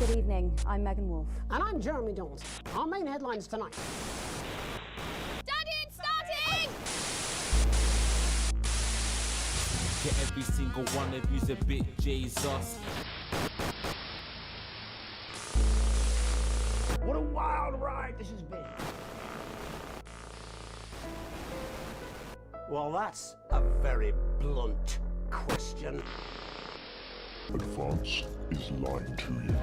Good evening, I'm Megan Wolf. And I'm Jeremy Donaldson. Our main headlines tonight. Daddy, it's starting! Get every single one of you's a bit Jesus. What a wild ride this has been. Well, that's a very blunt question. Advance is lying to you.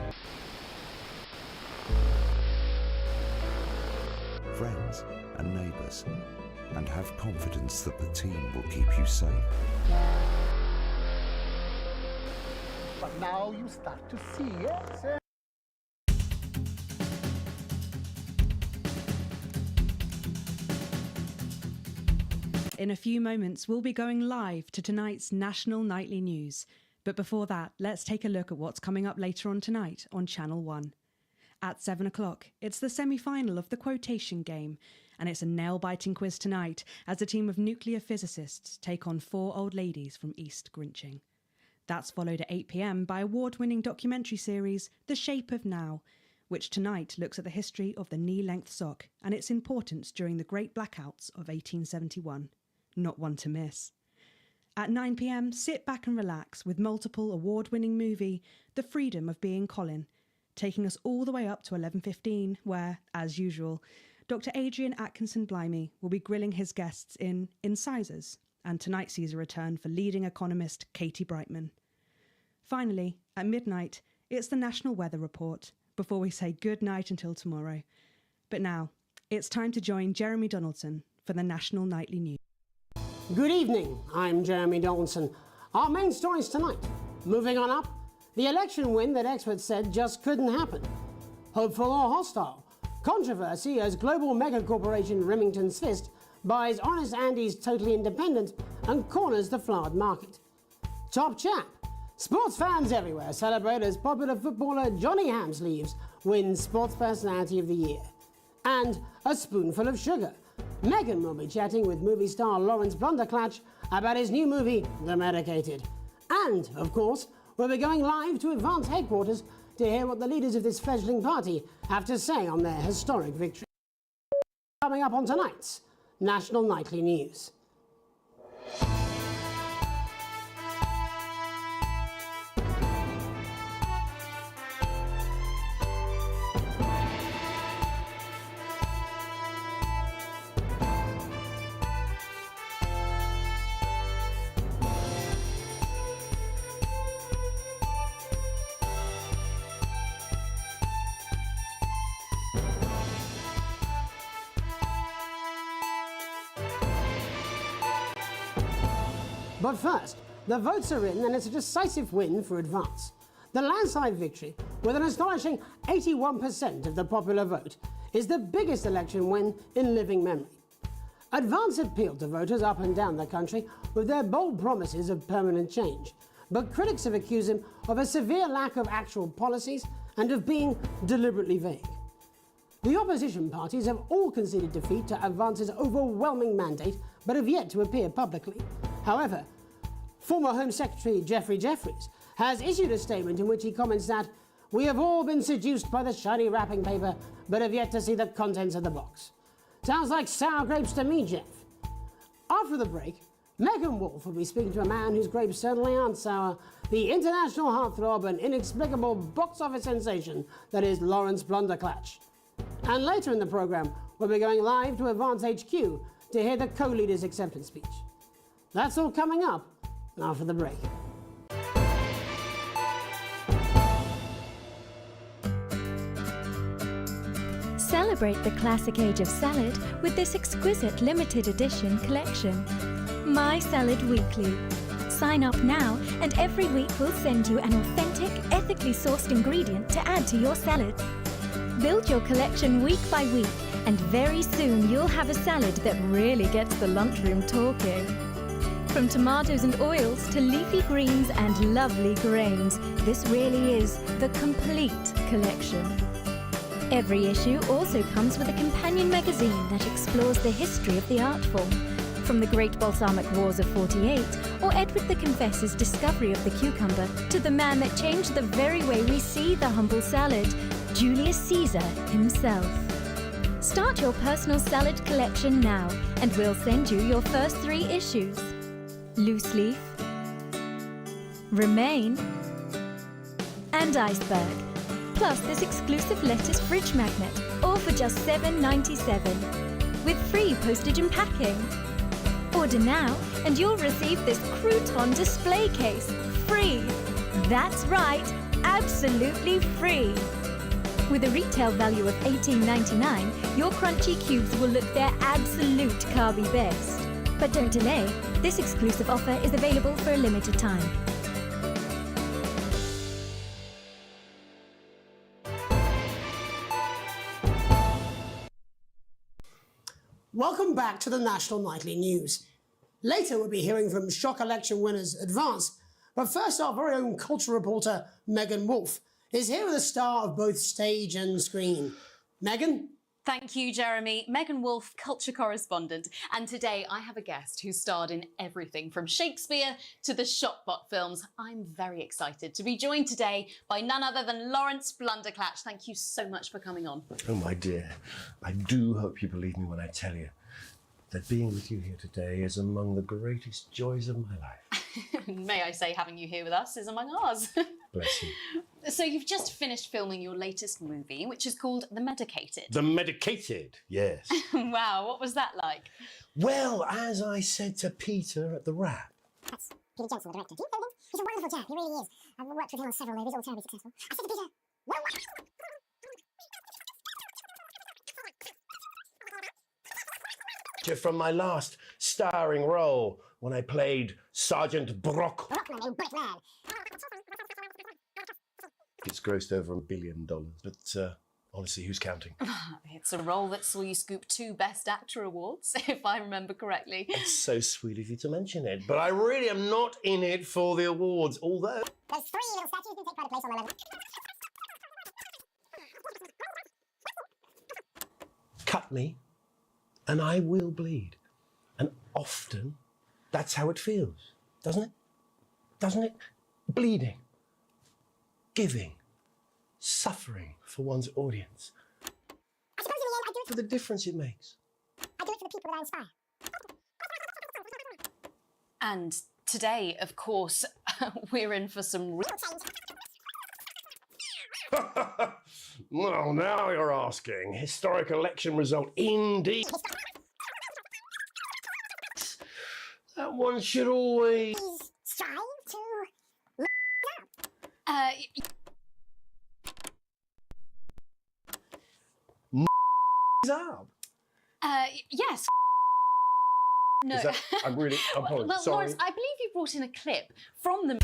Friends and neighbours, and have confidence that the team will keep you safe. But now you start to see, yes? In a few moments, we'll be going live to tonight's national nightly news. But before that, let's take a look at what's coming up later on tonight on Channel 1. At 7 o'clock, it's the semi-final of the quotation game, and it's a nail-biting quiz tonight as a team of nuclear physicists take on 4 old ladies from East Grinching. That's followed at 8 p.m. by award-winning documentary series The Shape of Now, which tonight looks at the history of the knee-length sock and its importance during the Great Blackouts of 1871. Not one to miss. At 9 p.m, sit back and relax with multiple award-winning movie The Freedom of Being Colin, taking us all the way up to 11:15, where, as usual, Dr. Adrian Atkinson-Blimey will be grilling his guests in Incisors, and tonight sees a return for leading economist Katie Brightman. Finally, at midnight, it's the National Weather Report, before we say good night until tomorrow. But now, it's time to join Jeremy Donaldson for the National Nightly News. Good evening, I'm Jeremy Donaldson. Our main stories tonight. Moving on up, the election win that experts said just couldn't happen. Hopeful or hostile? Controversy as global megacorporation Remington's Fist buys Honest Andy's Totally Independent and corners the flowered market. Top chap. Sports fans everywhere celebrate as popular footballer Johnny Hamsleeves wins Sports Personality of the Year. And a spoonful of sugar. Megan will be chatting with movie star Lawrence Blunderclatch about his new movie, The Medicated. And, of course, we'll be going live to Advance headquarters to hear what the leaders of this fledgling party have to say on their historic victory. Coming up on tonight's National Nightly News. But first, the votes are in and it's a decisive win for Advance. The landslide victory, with an astonishing 81% of the popular vote, is the biggest election win in living memory. Advance appealed to voters up and down the country with their bold promises of permanent change, but critics have accused him of a severe lack of actual policies and of being deliberately vague. The opposition parties have all conceded defeat to Advance's overwhelming mandate, but have yet to appear publicly. However, former Home Secretary Geoffrey Jeffreys has issued a statement in which he comments that we have all been seduced by the shiny wrapping paper, but have yet to see the contents of the box. Sounds like sour grapes to me, Jeff. After the break, Megan Wolf will be speaking to a man whose grapes certainly aren't sour, the international heartthrob and inexplicable box office sensation that is Lawrence Blunderclatch. And later in the programme, we'll be going live to Advance HQ to hear the co-leader's acceptance speech. That's all coming up after the break. Celebrate the classic age of salad with this exquisite limited edition collection. My Salad Weekly. Sign up now and every week we'll send you an authentic, ethically sourced ingredient to add to your salad. Build your collection week by week and very soon you'll have a salad that really gets the lunchroom talking. From tomatoes and oils to leafy greens and lovely grains, this really is the complete collection. Every issue also comes with a companion magazine that explores the history of the art form, from the Great Balsamic Wars of 48, or Edward the Confessor's discovery of the cucumber, to the man that changed the very way we see the humble salad, Julius Caesar himself. Start your personal salad collection now, and we'll send you your first 3 issues. Loose Leaf, Remain, and Iceberg. Plus this exclusive lettuce fridge magnet, all for just $7.97, with free postage and packing. Order now, and you'll receive this crouton display case, free. That's right, absolutely free. With a retail value of $18.99, your crunchy cubes will look their absolute carby best. But don't delay, this exclusive offer is available for a limited time. Welcome back to the National Nightly News. Later we'll be hearing from shock election winners Advance, but first our very own culture reporter Megan Wolfe is here with a star of both stage and screen. Megan? Thank you, Jeremy. Megan Wolfe, culture correspondent. And today I have a guest who starred in everything from Shakespeare to the Shotbot films. I'm very excited to be joined today by none other than Lawrence Blunderclatch. Thank you so much for coming on. Oh, my dear. I do hope you believe me when I tell you that being with you here today is among the greatest joys of my life. May I say, having you here with us is among ours. Bless you. So you've just finished filming your latest movie, which is called The Medicated. The Medicated, yes. Wow, what was that like? Well, as I said to Peter at the Wrap. That's Peter Jensen, the director. Do you know him? He's a wonderful chap, he really is. I've worked with him on several movies, all terribly successful. I said to Peter, well, from my last starring role when I played Sergeant Brock. Brockman, you brick man. It's grossed over $1 billion, but honestly, who's counting? It's a role that saw you scoop 2 Best Actor awards, if I remember correctly. It's so sweet of you to mention it, but I really am not in it for the awards, although... There's 3 little statues who take pride of place on my level. Cut me, and I will bleed. And often, that's how it feels, doesn't it? Doesn't it? Bleeding, giving, suffering for one's audience. I suppose in the end I do it For the difference it makes. I do it for the people that I inspire. And today, of course, we're in for some real Well, now you're asking. Historic election result indeed. That one should always... Please strive to up. Yes. No. Is that, I'm Well, sorry. Lawrence, I believe you brought in a clip from the...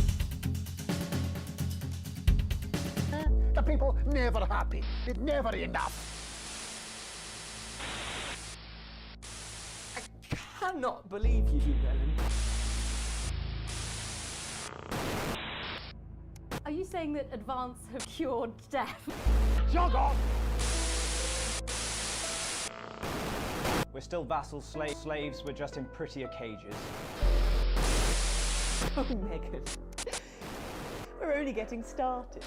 The people never happy. It's never enough. I cannot believe you, Ellen. Are you saying that Advance have cured death? Jog on! We're still vassals, slaves, we're just in prettier cages. Oh, Megan. We're only getting started.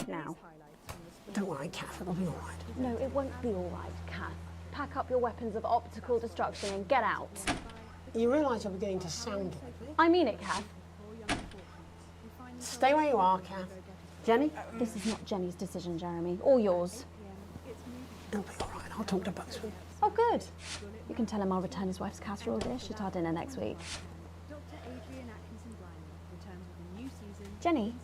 Now. Don't worry, Kath, it'll be all right. No, it won't be all right, Kath. Pack up your weapons of optical destruction and get out. You realise you're beginning to sound like me? I mean it, Kath. Stay where you are, Kath. Jenny? This is not Jenny's decision, Jeremy, or yours. It'll be all right. I'll talk to Bugs for you. Oh, good. You can tell him I'll return his wife's casserole dish at our dinner next week. Jenny?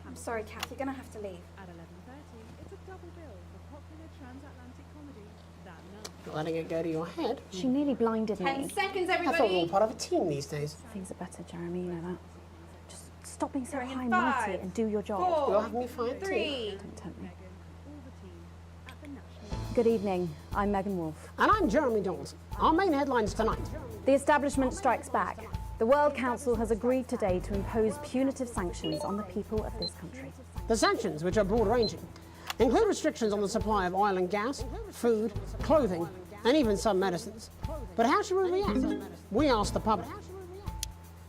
I'm sorry, Kath, you're going to have to leave. At 11:30, it's a double bill for popular transatlantic comedy That Night. Not letting it go to your head. She nearly blinded me. 10 seconds, everybody. I thought we were all part of a team these days. Things are better, Jeremy, you know that. Just stop being so Sorry, in high-mighty 5, and do your job. 4, You're having me fired 3. too. Don't tempt me. Good evening. I'm Megan Wolf. And I'm Jeremy Dawson. Our main headlines tonight. The establishment strikes back. The World Council has agreed today to impose punitive sanctions on the people of this country. The sanctions, which are broad-ranging, include restrictions on the supply of oil and gas, food, clothing, and even some medicines. But how should we react? We asked the public.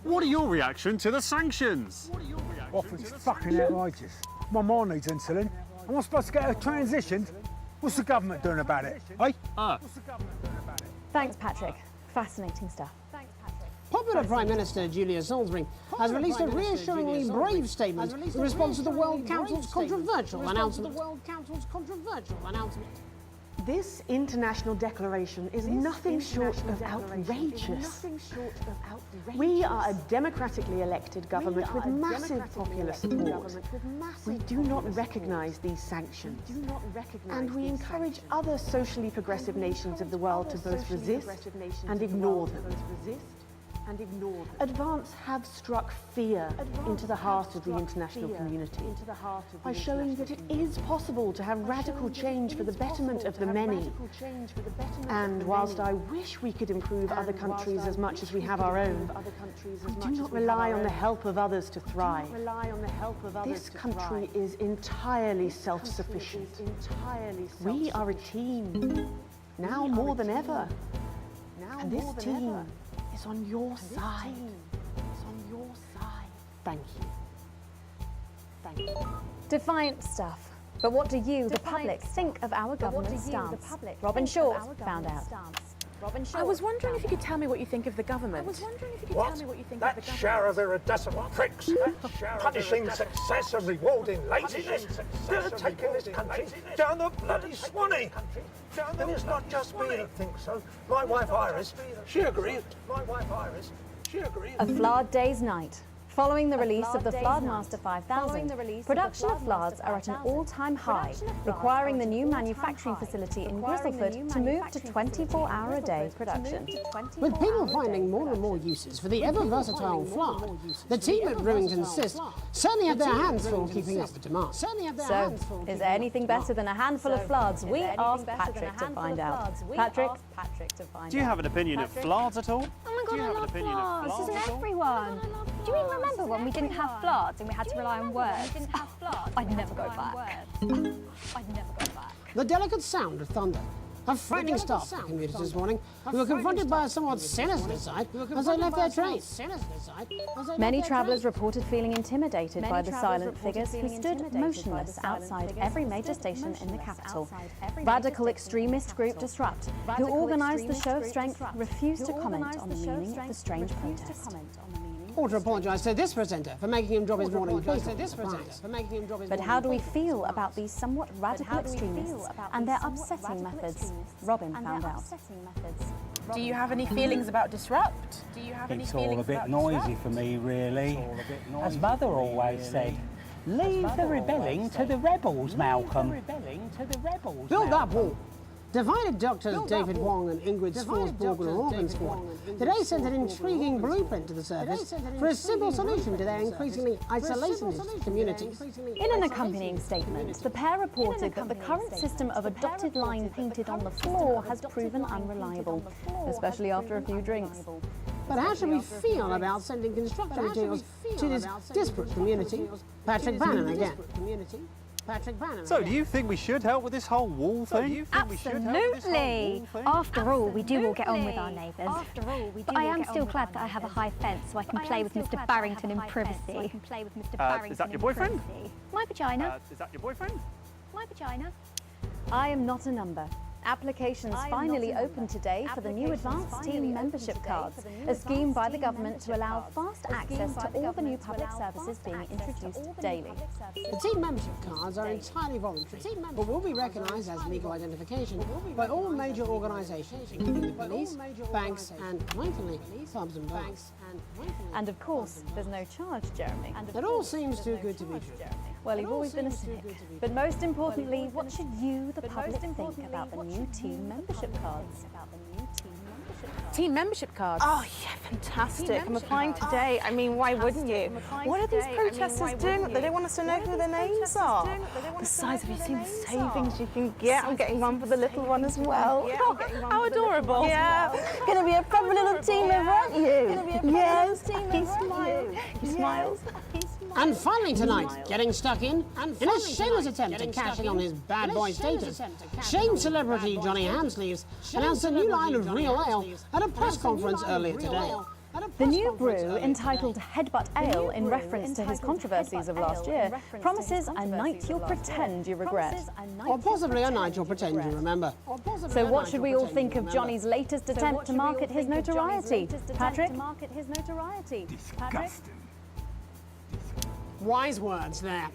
What are your reaction to the sanctions? Well, it's fucking outrageous. My mom needs insulin. Am I supposed to get her transitioned? What's the government doing about it, eh? What's the government doing about it? Thanks, Patrick. Fascinating stuff. Popular Prime Minister Julia Salisbury has released a reassuringly brave statement in response to the World Council's controversial announcement. This international declaration is nothing short of outrageous. We are a democratically elected government with massive popular support. We do not recognise these sanctions. And we encourage other socially progressive nations of the world to both resist and ignore them. Advance have struck fear into the heart of the international community by showing that it is possible to have radical change for the betterment of the many. And whilst I wish we could improve other countries as much as we have our own, we do not rely on the help of others to thrive. This country is entirely self-sufficient. We are a team, now more than ever. And this team is on your side. Thank you. Thank you. Defiant stuff. But what do you, the public, think of our government's stance? Robin Short found out. I was wondering if you could tell me what you think of the government. That shower of iridescent pricks, punishing success and rewarding laziness, they're taking this country down the bloody Swanee. And it's not just me that thinks so. My wife Iris, she agrees. A Flard Day's Night. Following the release of the Flardmaster 5000, production of Flards are at an all-time high, requiring the new manufacturing facility in Grizzleford to move to 24-hour-a-day production. With people finding more and more uses for the ever-versatile Flard, the team at Brewington Cyst certainly have their hands full keeping up with demand. So, is there anything better than a handful of Flards? We asked Patrick to find out. Patrick, Do you have an opinion of Flards at all? Oh my god, I love Flards, isn't everyone? Do you even remember when we didn't have Flards and we had to rely on words? I'd never go back. The delicate sound of thunder. A frightening start for commuters this morning, who were confronted by a somewhat sinister sight as they left their trains. Many travellers reported feeling intimidated by the silent figures who stood motionless outside every major station in the capital. Radical extremist group Disrupt, who organised the show of strength, refused to comment on the meaning of the strange protest. or to apologise to this presenter for making him drop his morning post. But how do we feel about these somewhat radical extremists and their upsetting methods? Robin found out. Do you have any feelings about disrupt? It's all a bit noisy for me, really. As Mother always said, leave the rebelling to the rebels, Malcolm. Build that wall. Divided doctors David Wong and Ingrid Sforsborg Organ Squad today sent an intriguing blueprint to the surface for a simple solution to their increasingly isolationist community. In an accompanying statement, the pair reported that the current system of a dotted line painted on the floor has proven unreliable, especially after a few drinks. But how should we feel about sending construction materials to this disparate community? Patrick Bannon again. So, do you think we should help with this whole wall thing? Absolutely. After all, we do all get on with our neighbours. But I am still glad that I have a high fence so I can play with Mr. Barrington in privacy. Is that your boyfriend? My vagina. Is that your boyfriend? My vagina. I am not a number. Applications finally opened today for the new Advanced Team Membership Cards, a scheme by the government to allow fast access to all the new public services being introduced daily. The team membership cards are entirely voluntary, but will be recognised as legal identification by all major organisations, including the police, banks and, mindfully, pubs and bars. And of course, there's no charge, Jeremy. It all seems too good to be true. Well, you've always been a cynic. But most importantly, what should you, the public, think about the new team membership cards? Team membership cards? Oh, yeah, fantastic. I'm applying today. I mean, why wouldn't you? What are these protesters doing that they don't want us to know who their names are? Besides, have you seen the savings you can get? I'm getting one for the little one as well. How adorable. Yeah. Gonna be a proper little team member, aren't you? Yes. He smiles. He smiles. And finally tonight, getting stuck in a shameless attempt at cashing on his bad boy status, shamed celebrity Johnny Hamsleeves announced a new line of real ale at a press conference earlier today. The new brew, entitled Headbutt Ale, in reference to his controversies of last year, promises a night you'll pretend you regret. Or possibly a night you'll pretend you remember. So what should we all think of Johnny's latest attempt to market his notoriety? Patrick? Disgusting. Wise words there.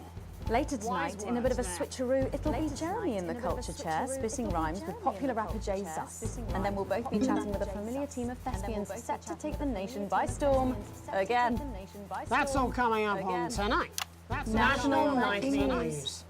Later tonight, in a bit of a switcheroo, it'll be Jeremy in the culture chair, spitting rhymes with popular rapper Jay Zus. And then we'll both be chatting with a familiar team of thespians set to take the nation by storm again. That's all coming up on tonight. National Nightly News.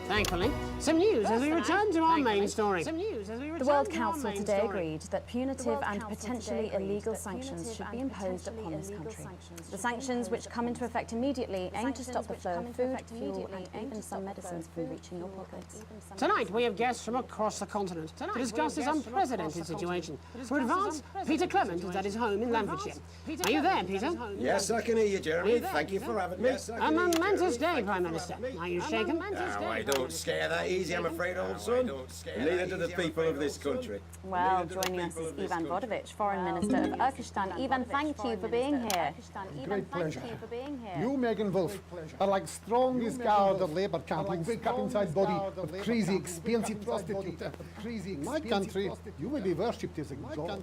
Thankfully, some news as we return to our main story. The World Council today agreed that punitive and potentially illegal sanctions should be imposed upon this country. The sanctions, which come into effect immediately, aim to stop the flow of food, fuel and even some medicines from reaching your pockets. Tonight we have guests from across the continent to discuss this unprecedented situation. For advance, Peter Clement is at his home in Lamfordshire. Are you there, Peter? Yes, I can hear you, Jeremy. Thank you for having me. A momentous day, Prime Minister. Are you shaken? I don't scare that easy, I'm afraid, old son. And neither do the people of this country. Well, joining us is Ivan Vodovich, Foreign Minister of Urkistan. Ivan, thank you for being here. Great pleasure. You, Megan Wolf, are like strongest guard of labour camp, like big up inside body of crazy, expensive prostitute. In my country, you will be worshipped as a god.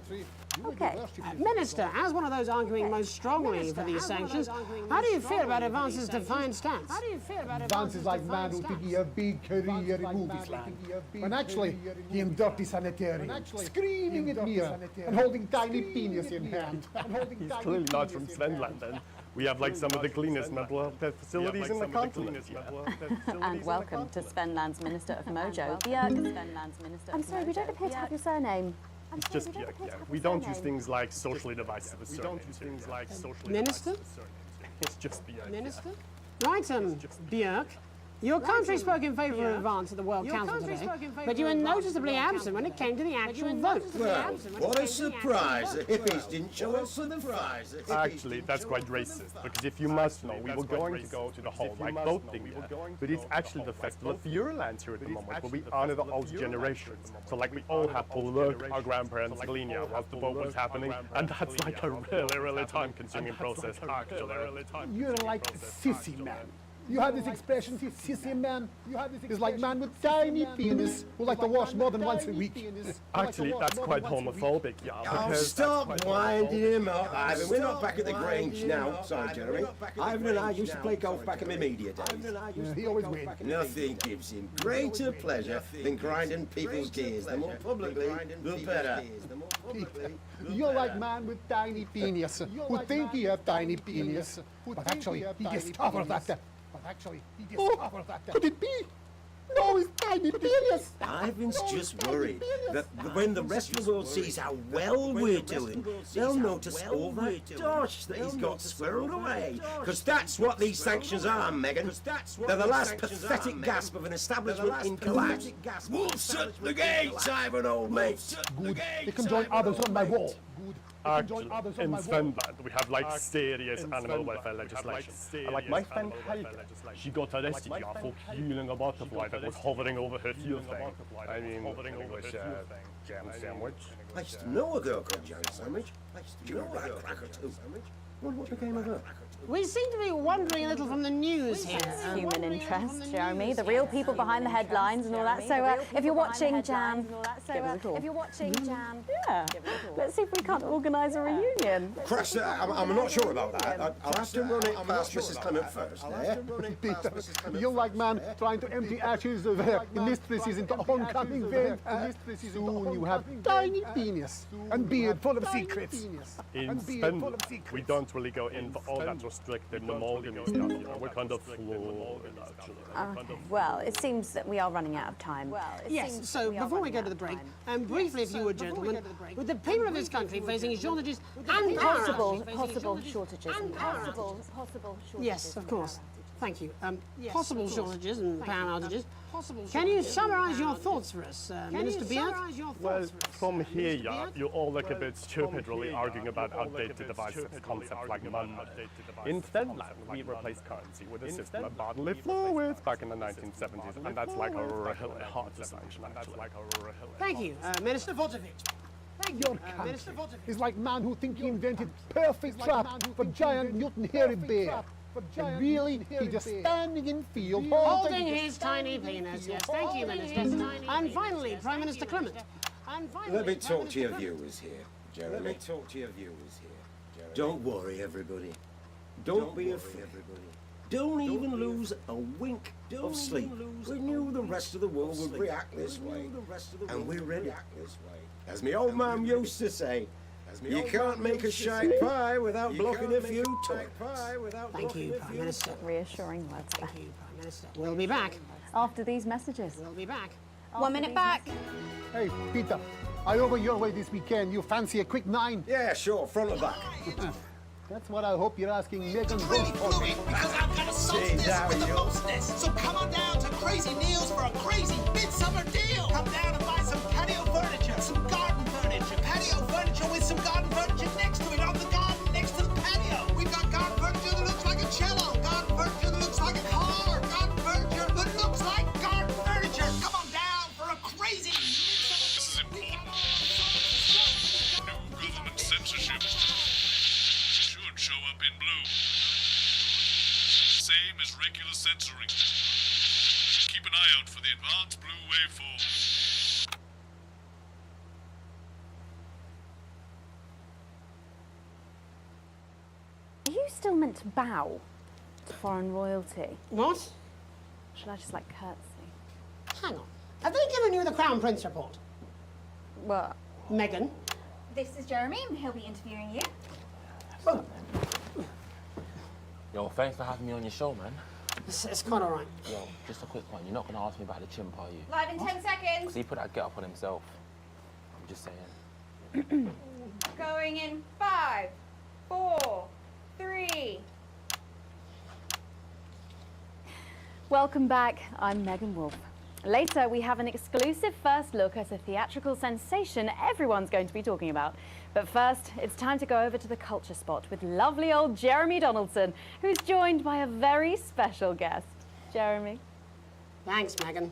Okay. Minister, as one of those arguing most strongly for these sanctions, how do you feel about Advance's defiant stance? Advance is like man who thinking a big career in movies land, when actually he in dirty sanitarium, screaming at mirror and holding tiny penis in hand. He's clearly not from Svenland, then. We have like some of the cleanest mental health facilities in the continent. And welcome to Svenland's Minister of Mojo, Björk. I'm sorry, we don't appear to have your surname. It's just Björk, yeah. We don't use things like socially divisive surnames. Minister? It's just Björk. Minister? Right, Björk. Your country spoke in favour of advance at the World Council today, but you were noticeably absent when it came to the actual vote. Well, what a surprise! The hippies didn't show up for the prize. Actually, that's quite racist, because if you must know, we were going to go to the whole like boat thing there, but it's actually the festival of Furelands here at the moment, where we honor the old generations. So like we all have to look our grandparents' linear whilst the boat was happening, and that's like a really time-consuming process, actually. You're like sissy man. You had this expression, sissy man. It's like man with tiny penis who like to wash more than once a week. Actually, that's quite homophobic, yeah. Oh, stop winding him up, Ivan. We're not back at the Grange now. Sorry, Jeremy. Ivan and I used to play golf back in my media days. Yeah, he always wins. Nothing gives him greater pleasure than grinding people's gears. The more publicly, the better. You're like man with tiny penis who think he have tiny penis, but actually he discovered that. Could it be? No, it's tiny penis. Ivan's just worried that when the rest of the world sees how well we're doing, they'll notice all that dosh that he's got squirreled away. Because that's what these sanctions are, Megan. They're the last pathetic gasp of an establishment in collapse. Wolves at the gates, Ivan, old mate. Good. They can join others on my wall. Actually, in Finland, we have like serious animal welfare legislation. And like my friend Helga, she got arrested for killing a butterfly that was hovering over her heel thing. I mean, it was jam sandwich. I used to know a girl called Jam Sandwich. Do you know that cracker too? Well, what became of her? We seem to be wandering a little from the news here. Human interest, Jeremy, the real people behind the headlines and all that. So if you're watching Jam, give us a call. Yeah, let's see if we can't organise a reunion. Crash, I'm not sure about that. I'll have to run it past Mrs. Clement first. Peter, you're like man trying to empty ashes of mistresses into oncoming vent. Soon you have tiny penis and beard full of secrets. In Finland, we don't really go into all that restrictive monogamy stuff. You know, we're kind of fluid, actually. Okay. Well, it seems that we are running out of time. Yes, so before we go to the break, briefly, if you would, gentlemen, with the people of this country facing shortages and possible shortages. Yes, of course. Thank you. Possible shortages and power outages. Can you summarise your thoughts for us, Minister Beard? Well, from here, yeah, you all look a bit stupid really arguing about outdated devices, concepts like money. In Finland, we replaced currency with a system of bodily fluids back in the 1970s, and that's like a really hard to sanction, actually. Thank you, Minister Votovich. Your country is like man who think he invented perfect trap for giant mutant-hairy bear. And really, he's just standing in field holding his tiny penis. Yes, thank you, Minister. And finally, Prime Minister Clement. Let me talk to your viewers here, Jeremy. Don't worry, everybody. Don't be afraid. Don't even lose a wink of sleep. We knew the rest of the world would react this way, and we're ready. As my old man used to say, you can't make a shite pie without blocking a few toys. Thank you, Prime Minister. Reassuring words there. Thank you, Prime Minister. We'll be back. After these messages. We'll be back. 1 minute back. Hey, Peter, I over your way this weekend. You fancy a quick 9? Yeah, sure, front or back. That's what I hope you're asking Megan Really fluid, because I've got a solstice with the mostness. So come on down to Crazy Neil's for a crazy midsummer deal. Come down and buy some patio furniture, some garden furniture. Patio furniture with some garden furniture next to it on the garden next to the patio. We've got garden furniture that looks like a cello, garden furniture that looks like a car, garden furniture that looks like garden furniture. Come on down for a crazy midsummer. This is important. No government censorship. Should show up in blue. Same as regular censoring. Keep an eye out for the advanced blue waveform. Are you still meant to bow to foreign royalty? What? Should I just like curtsy? Hang on. Have they given you the Crown Prince report? What? Megan? This is Jeremy, and he'll be interviewing you. Oh. Yo, thanks for having me on your show, man. It's quite all right. Yo, just a quick one. You're not going to ask me about the chimp, are you? Live in 10 seconds. Because he put that get up on himself. I'm just saying. Going in 5, 4, 3. Welcome back, I'm Megan Wolf. Later, we have an exclusive first look at a theatrical sensation everyone's going to be talking about. But first, it's time to go over to the culture spot with lovely old Jeremy Donaldson, who's joined by a very special guest. Jeremy. Thanks, Megan.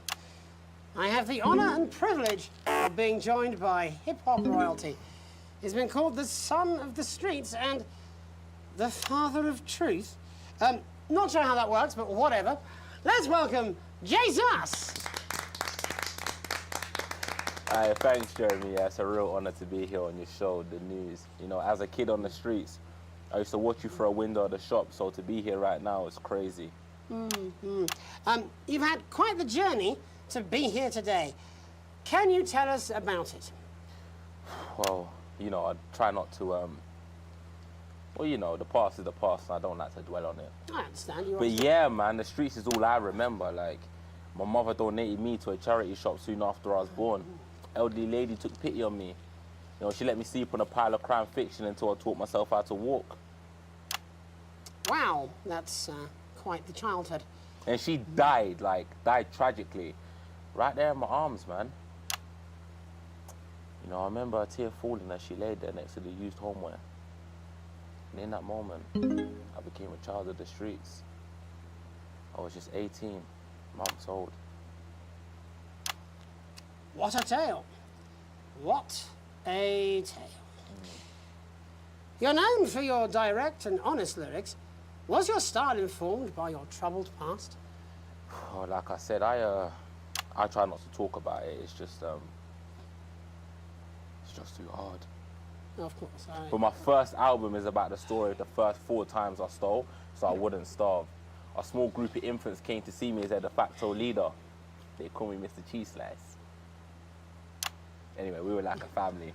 I have the honour and privilege of being joined by hip-hop royalty. He's been called the son of the streets and the father of truth. Not sure how that works, but whatever. Let's welcome Jesus! Thanks, Jeremy. Yeah, it's a real honour to be here on your show, The News. You know, as a kid on the streets, I used to watch you through a window of the shop, so to be here right now is crazy. You've had quite the journey to be here today. Can you tell us about it? Well, you know, I try not to, well, you know, the past is the past, and I don't like to dwell on it. I understand. You But yeah, man, the streets is all I remember. Like, my mother donated me to a charity shop soon after I was born. Elderly lady took pity on me. You know, she let me sleep on a pile of crime fiction until I taught myself how to walk. Wow, that's quite the childhood. And she died tragically. Right there in my arms, man. You know, I remember a tear falling as she laid there next to the used homeware. And in that moment, I became a child of the streets. I was just 18 months old. What a tale. What a tale. You're known for your direct and honest lyrics. Was your style informed by your troubled past? Oh, like I said, I try not to talk about it. It's just too hard. Of course. But my first album is about the story of the first 4 times I stole, so I wouldn't starve. A small group of infants came to see me as their de facto leader. They call me Mr. Cheese Slice. Anyway, we were like a family.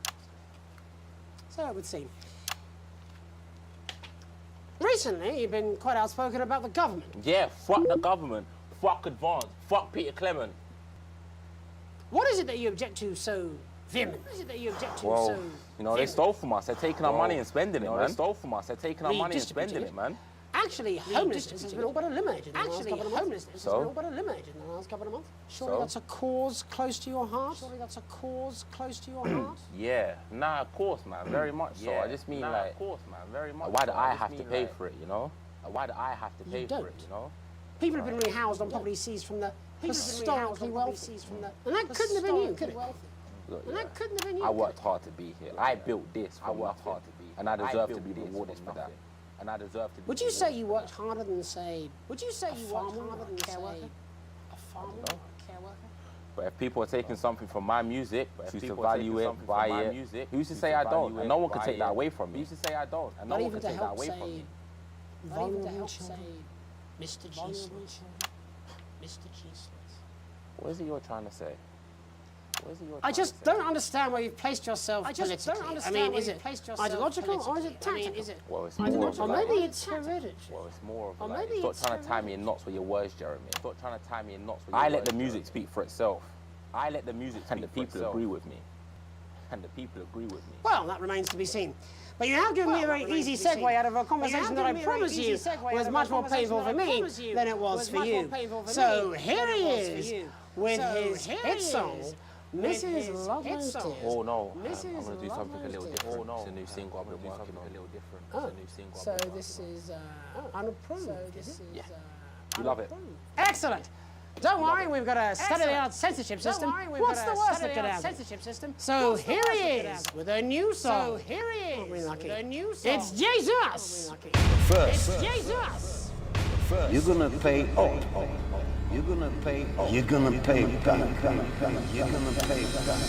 So it would seem. Recently, you've been quite outspoken about the government. Yeah, fuck the government. Fuck Advance. Fuck Peter Clement. What is it that you object to so vehemently? What is it that you object to Well, so you know, they stole from us. They're taking our money and spending it, man. They stole from us. They're taking our money and spending it, man. Actually, homelessness has been all but eliminated in the last couple of months. Has been all but eliminated in the last couple of months. Surely that's a cause close to your heart? Surely that's a cause close to your heart? Yeah, nah, of course, man, very much so. I just mean, like, of course, man, very much. why do I have to pay for it, you know? Why do I have to pay for it, you know? People have been rehoused on property seized from the historically wealthy. And that couldn't have been you, could it? Look, And that couldn't have been you. I worked hard to be here. I built this. I worked hard to be here. And I deserve to be rewarded for that. And I deserve to be Would you say you worked harder than, say, a farmer or a care worker? But if people are taking something from my music, choose to value it, buy it, who's to say I don't? And no one can take that away from me. Who's to say I don't? And no one can take that away from me. Vulnerable children, Mr. Cheese Mr. Cheese. What is it you're trying to say? I just don't understand where you've placed yourself politically. I mean, is it ideological or is it tactical? Well, it's more of Or maybe it's hereditary. Well, it's more of Or like, maybe stop it's trying to tie me in knots with your words, Jeremy. Stop trying to tie me in knots with your words. I let the music speak for itself. I let the music speak for itself. And the people agree with me. And the people agree with me. Well, that remains to be seen. But you have given me a very easy segue out of a conversation that I promise you was much more painful for me than it was for you. So here he is with his hit song, Mrs. Loveless Tears. Oh no, I'm going to do something a little different. Oh no, it's a new single I've been working on. A little different. Oh, it's a new single. so this is unapproved. Yeah. You love it. Excellent. Don't worry, we've got a state-of-the-art censorship system. What's the worst that could happen? So here he is with a new song. It's Jesus. First, It's Jesus. you're gonna pay up. You're gonna pay up. You're gonna pay back. You're gonna pay back.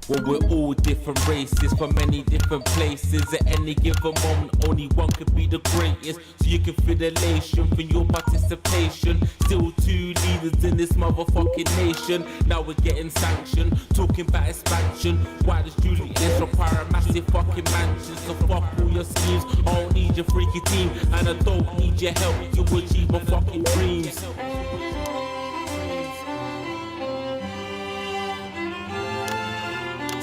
Well, we're all different races from many different places. At any given moment, only one could be the greatest. So you can feel elation from your participation. Still 2 leaders in this motherfucking nation. Now we're getting sanctioned, talking about expansion. Why does Julius require a massive fucking mansion? So fuck all your schemes. I don't need your freaky team, and I don't need your help to achieve my fucking dreams.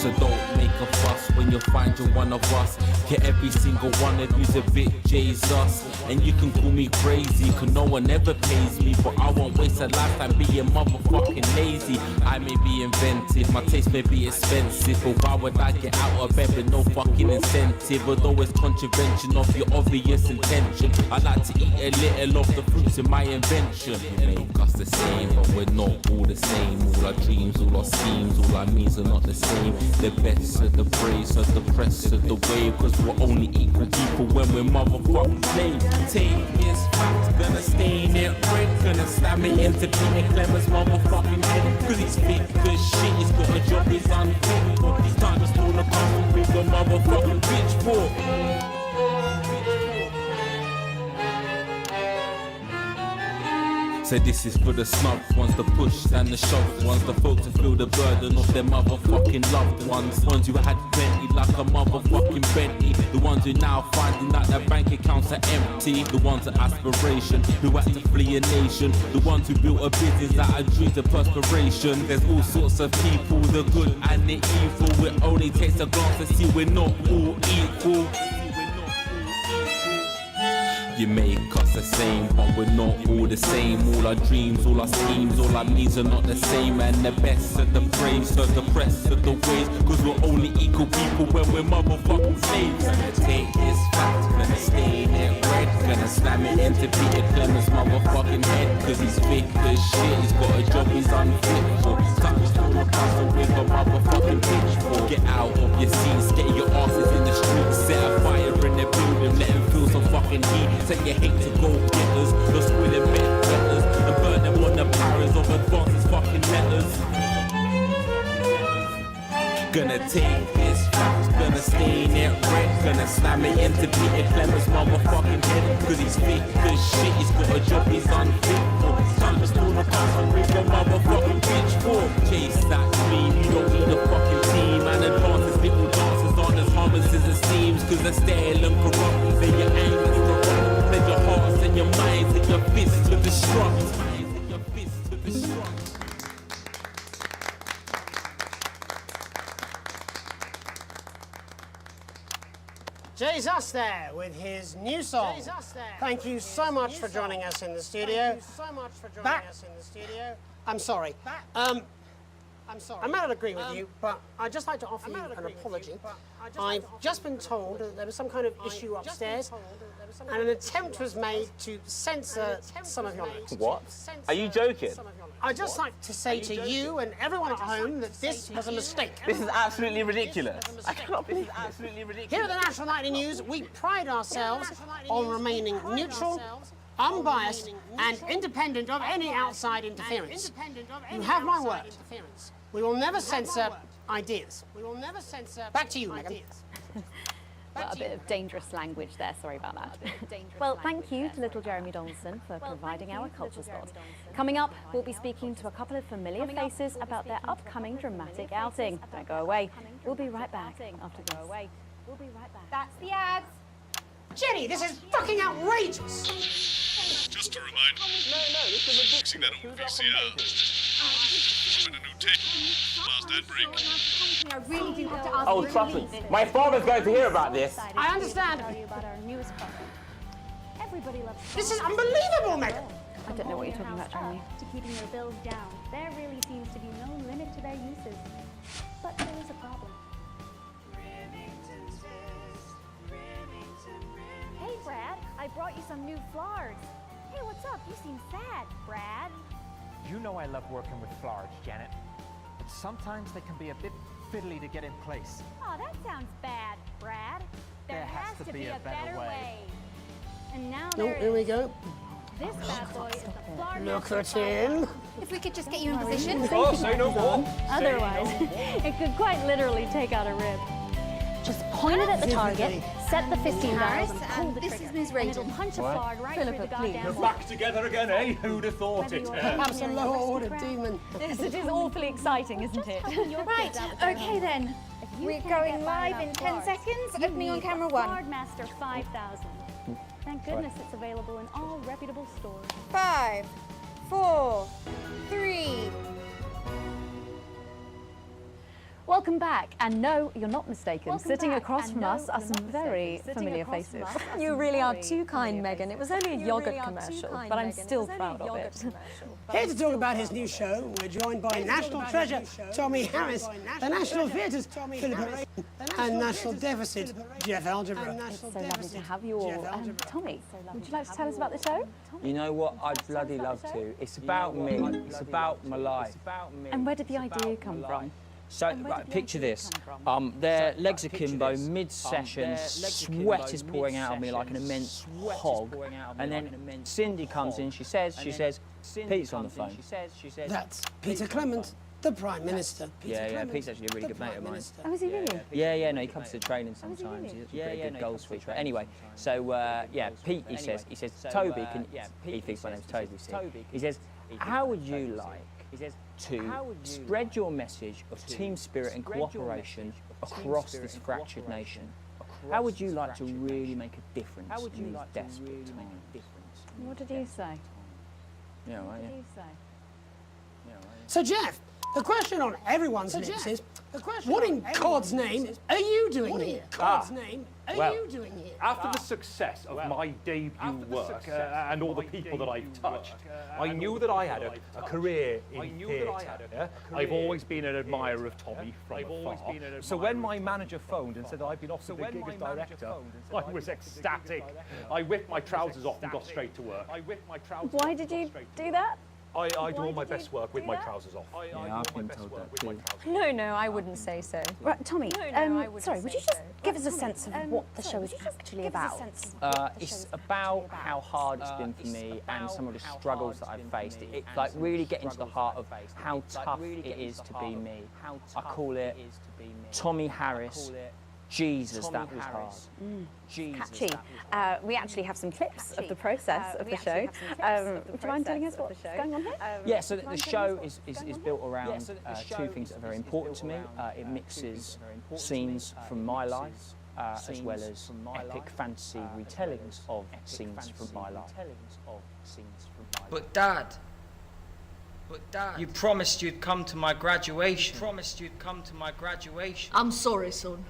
So don't make a fuss when you find you're one of us. Get every single one of you's a bit Jesus. And you can call me crazy, cause no one ever pays me. But I won't waste a lifetime being motherfucking lazy. I may be inventive, my taste may be expensive, but why would I get out of bed with no fucking incentive? Although it's contravention of your obvious intention, I like to eat a little of the fruits of my invention. You make us the same, but we're not all the same. All our dreams, all our schemes, all our means are not the same. The best of the praise, of the press of the wave, cause we're only equal people when we're motherfucking slaves. Take this fact, gonna stain it red, gonna stab it into Peter Clemens' motherfucking head, cause he's fit as shit, he's got a job, he's unfit. He's time to stone a coffin with a motherfucking pitchfork. So this is for the snub ones, the push and the shove ones, the folks who feel the burden of their motherfucking loved ones who had plenty like a motherfucking Bentley, the ones who now finding that their bank accounts are empty, the ones of aspiration who had to flee a nation, the ones who built a business out of dreams of perspiration. There's all sorts of people, the good and the evil. It only takes a glance to see we're not all equal. You make us the same, but we're not all the same. All our dreams, all our schemes, all our needs are not the same. And the best of the praise, of the press of the ways, cause we're only equal people when we're motherfucking slaves. Gonna take this fact, gonna stain it red, gonna slam it into Peter Clemens' motherfucking head, cause he's thick as shit, he's got a job he's unfit for. Touch on the castle with a motherfucking pitchfork. Get out of your seats, get your asses in the streets, set a fire in the building, let them feel some fucking heat. Take your hate to go getters, the squilling bet betters, and burn them on the powers of advances fucking letters. Gonna take this fact, gonna stain it red, gonna slam it into Peter Clemens' motherfucking head, cause he's thick as shit, he's got a job he's unfit for. Time to stone a castle with a motherfucking pitchfork. Chase that dream, you don't need a fucking team, and advances little dances aren't as harmless as it seems, cause they're stale and corrupt, then your anger's corrupt, then your hearts and your minds and your fists to destruct. Jesus there with his new song. Thank you so much for joining us in the studio. I'm sorry. I may not agree with you, but I'd just like to offer you an apology. I've just been told that there was some kind of issue upstairs, and an attempt was made to censor some of your notes. What? Are you joking? I'd just like to say to you and everyone at home that this was a mistake. This is absolutely ridiculous. I cannot believe this is absolutely ridiculous. Here at the National Nightly News, we pride ourselves on remaining neutral, unbiased, and independent of any outside interference. You have my word. We will never censor ideas. Back to you, Megan. Well, a bit of dangerous language there, sorry about that. Well, thank you to little Jeremy Donaldson for providing our culture spot. Coming up, we'll be speaking to a couple of familiar faces about their upcoming dramatic outing. Don't go away. We'll be right back after this. That's the ads. Jenny, this is fucking outrageous! Just a reminder. This is fixing that old VCR. Find a new tape. Last ad break. I really do have to ask Oh, you trust me. please. My father's going to hear about this. I understand. This is unbelievable, Megan. I don't know what you're talking about, Jeremy. To keeping their bills down. There really seems to be no limit to their uses. But there is a problem. Hey, Brad, I brought you some new flowers. Hey, what's up? You seem sad, Brad. You know I love working with flowers, Janet. But sometimes they can be a bit fiddly to get in place. Oh, that sounds bad, Brad. There has to be a better way. And now Oh, here we go. This bad boy is the flower. Look at him. If we could just get you in position. Oh, say no more. Otherwise, it could quite literally take out a rib. Just point it at the target, set the 15 barrels, and pull the trigger. This is Ms. And Rating. it'll punch a flard right through the goddamn You're wall. back together again, eh? Who'd have thought it? Perhaps a lower order demon. Yes, it is awfully exciting, isn't it? Right, okay then. We're going live in 10 seconds. Opening on camera 1. Flardmaster 5000. Thank goodness it's available in all reputable stores. 5, 4, 3. Welcome back, and no, you're not mistaken. Sitting across from us are some very familiar faces. You really are too kind, Megan. It was only a yogurt commercial, but I'm still proud of it. Here to talk about his new show, we're joined by National Treasure Tommy Harris, the National Theatre's Philippa Ray, and National Deficit Jeff Algebra. It's so lovely to have you all. Tommy, would you like to tell us about the show? You know what? I'd bloody love to. It's about me. It's about my life. And where did the idea come from? So, right, picture this. Their legs are akimbo, mid-session, sweat is pouring out of me like an immense hog. And then Cindy comes in, she says, Pete's on the phone. That's Peter Clement, the Prime Minister. Yeah, Pete's actually a really good mate of mine. Oh, is he really? Yeah, no, he comes to the training sometimes. He's a pretty good goal switcher. Anyway, so, Pete, he says, Toby, he thinks my name's Toby, see? He says, how would you like to spread your message of team spirit and cooperation across this fractured nation? How would you like to really make a difference in these desperate times? What did you say? Yeah, right, yeah. So, Jeff, the question on everyone's lips is, what in God's name are you doing here? After the success of my debut work and all the people that I've touched, I knew that I had a career in theatre. I've always been an admirer of Tommy from afar. So when my manager phoned and said that I'd been offered the gig as director, I was ecstatic. I whipped my trousers off and got straight to work. Why did you do that? I do all my best work with my trousers off. Yeah, I've been told that too. No, I wouldn't say so. Right, Tommy, sorry, would you just give us a sense of what the show is actually about? It's about how hard it's been for me and some of the struggles that I've faced. It's like really getting to the heart of how tough it is to be me. I call it Tommy Harris. Jesus, that was hard. Catchy. We actually have some clips of the process of the show. Do you mind telling us what's going on here? Yeah, so the show is built around two things that are very important to me. It mixes scenes from my life as well as epic fantasy retellings of scenes from my life. But Dad, you promised you'd come to my graduation. I'm sorry, son.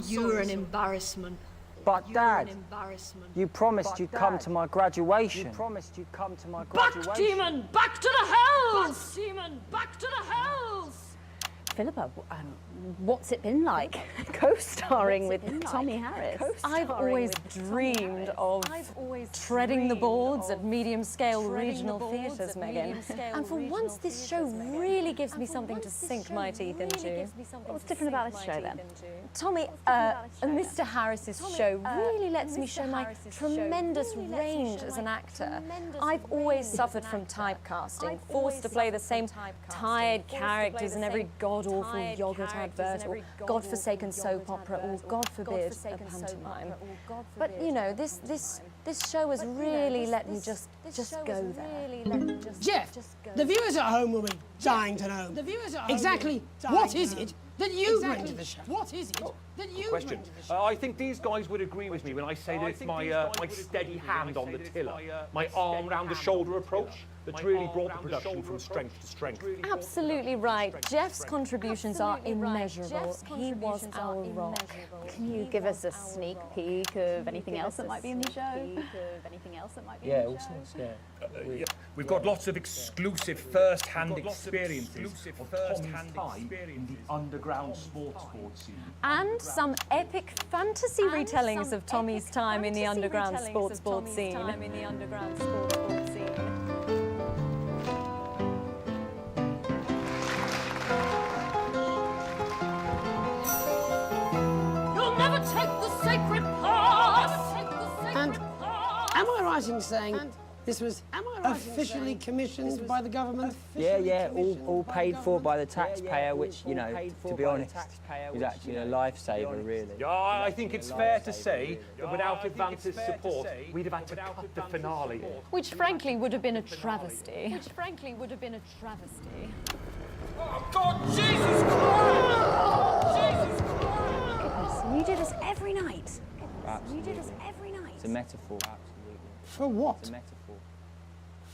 You're an embarrassment. But Dad, you promised you'd come to my graduation. Back, demon! Back to the hells! Demon! Back to the hells! Philippa, what's it been like co-starring with Tommy Harris? I've always dreamed of treading the boards at medium-scale regional theatres, Megan. And for once, this show really gives me something to sink my teeth into. What's different about this show, then? Tommy, Mr. Harris's show really lets me show my tremendous range as an actor. I've always suffered from typecasting, forced to play the same tired characters in every god-awful yogurt advert or godforsaken soap opera or, God forbid, a pantomime. But, you know, this show has really let me just go there. Jeff, the viewers at home will be dying to know exactly what is it that you bring to the show? What is it that you bring to the show? I think these guys would agree with me when I say that it's my steady hand on the tiller, my arm round the shoulder approach that's really brought the production from strength to strength. Absolutely right. Jeff's contributions are immeasurable. He was our rock. Can you give us a sneak peek of anything else that might be in the show? Yeah, all sorts, yeah. We've got lots of exclusive first-hand experiences of Tommy's time in the underground sports board scene. And some epic fantasy retellings of Tommy's time in the underground sports board scene. You'll never take the sacred path! And am I right in saying this was officially commissioned by the government? Yeah, all paid for by the taxpayer, which, you know, to be honest, is actually a lifesaver, really. Yeah, I think it's fair to say that without Advance's support, we'd have had to cut the finale. Which frankly would have been a travesty. Oh, God, Jesus Christ! Jesus Christ! You do this every night. Absolutely. It's a metaphor, absolutely. For what? It's a metaphor.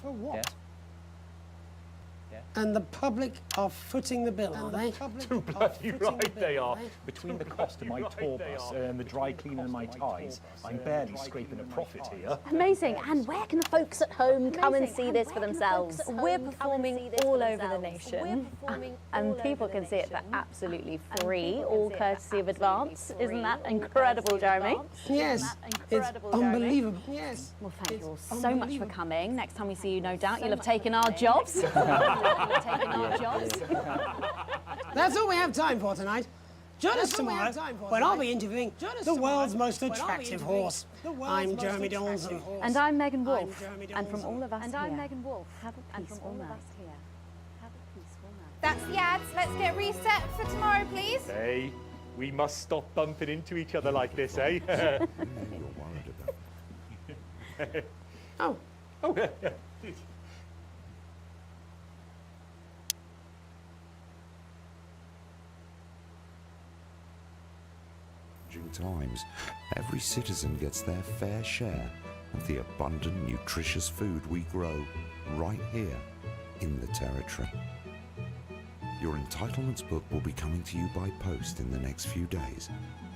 For what? Yeah. And the public are footing the bill, are they? Too bloody right they are. Between the cost of my tour bus and the dry cleaning of my ties, I'm barely scraping a profit here. Amazing. And where can the folks at home come and see this for themselves? We're performing all over the nation. And people can see it for absolutely free, all courtesy of Advance. Isn't that incredible, Jeremy? Yes, it's unbelievable. Yes. Well, thank you all so much for coming. Next time we see you, no doubt, you'll have taken our jobs. That's all we have time for tonight. Join us tomorrow when I'll be interviewing the world's most attractive horse. I'm Jeremy Donaldson. And I'm Megan Wolf. And from all of us here, have a peaceful night. That's the ads. Let's get reset for tomorrow, please. Hey, we must stop bumping into each other like this, eh? You're worried about. Oh. Oh, yeah. Times, every citizen gets their fair share of the abundant, nutritious food we grow right here in the Territory. Your entitlements book will be coming to you by post in the next few days,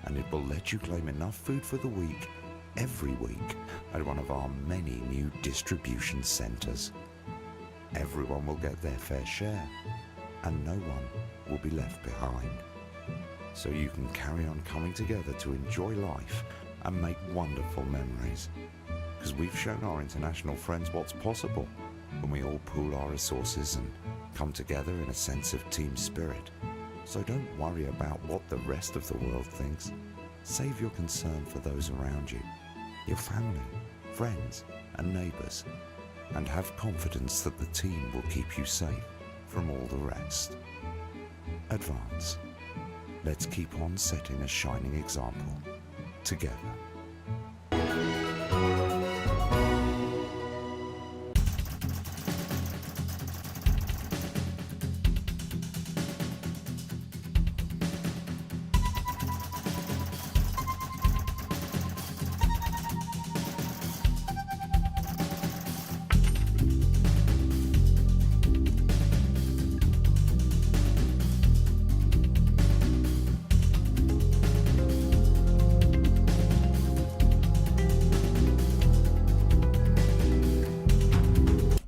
and it will let you claim enough food for the week every week at one of our many new distribution centres. Everyone will get their fair share, and no one will be left behind. So you can carry on coming together to enjoy life and make wonderful memories. Because we've shown our international friends what's possible when we all pool our resources and come together in a sense of team spirit. So don't worry about what the rest of the world thinks. Save your concern for those around you, your family, friends and neighbours, and have confidence that the team will keep you safe from all the rest. Advance. Let's keep on setting a shining example together.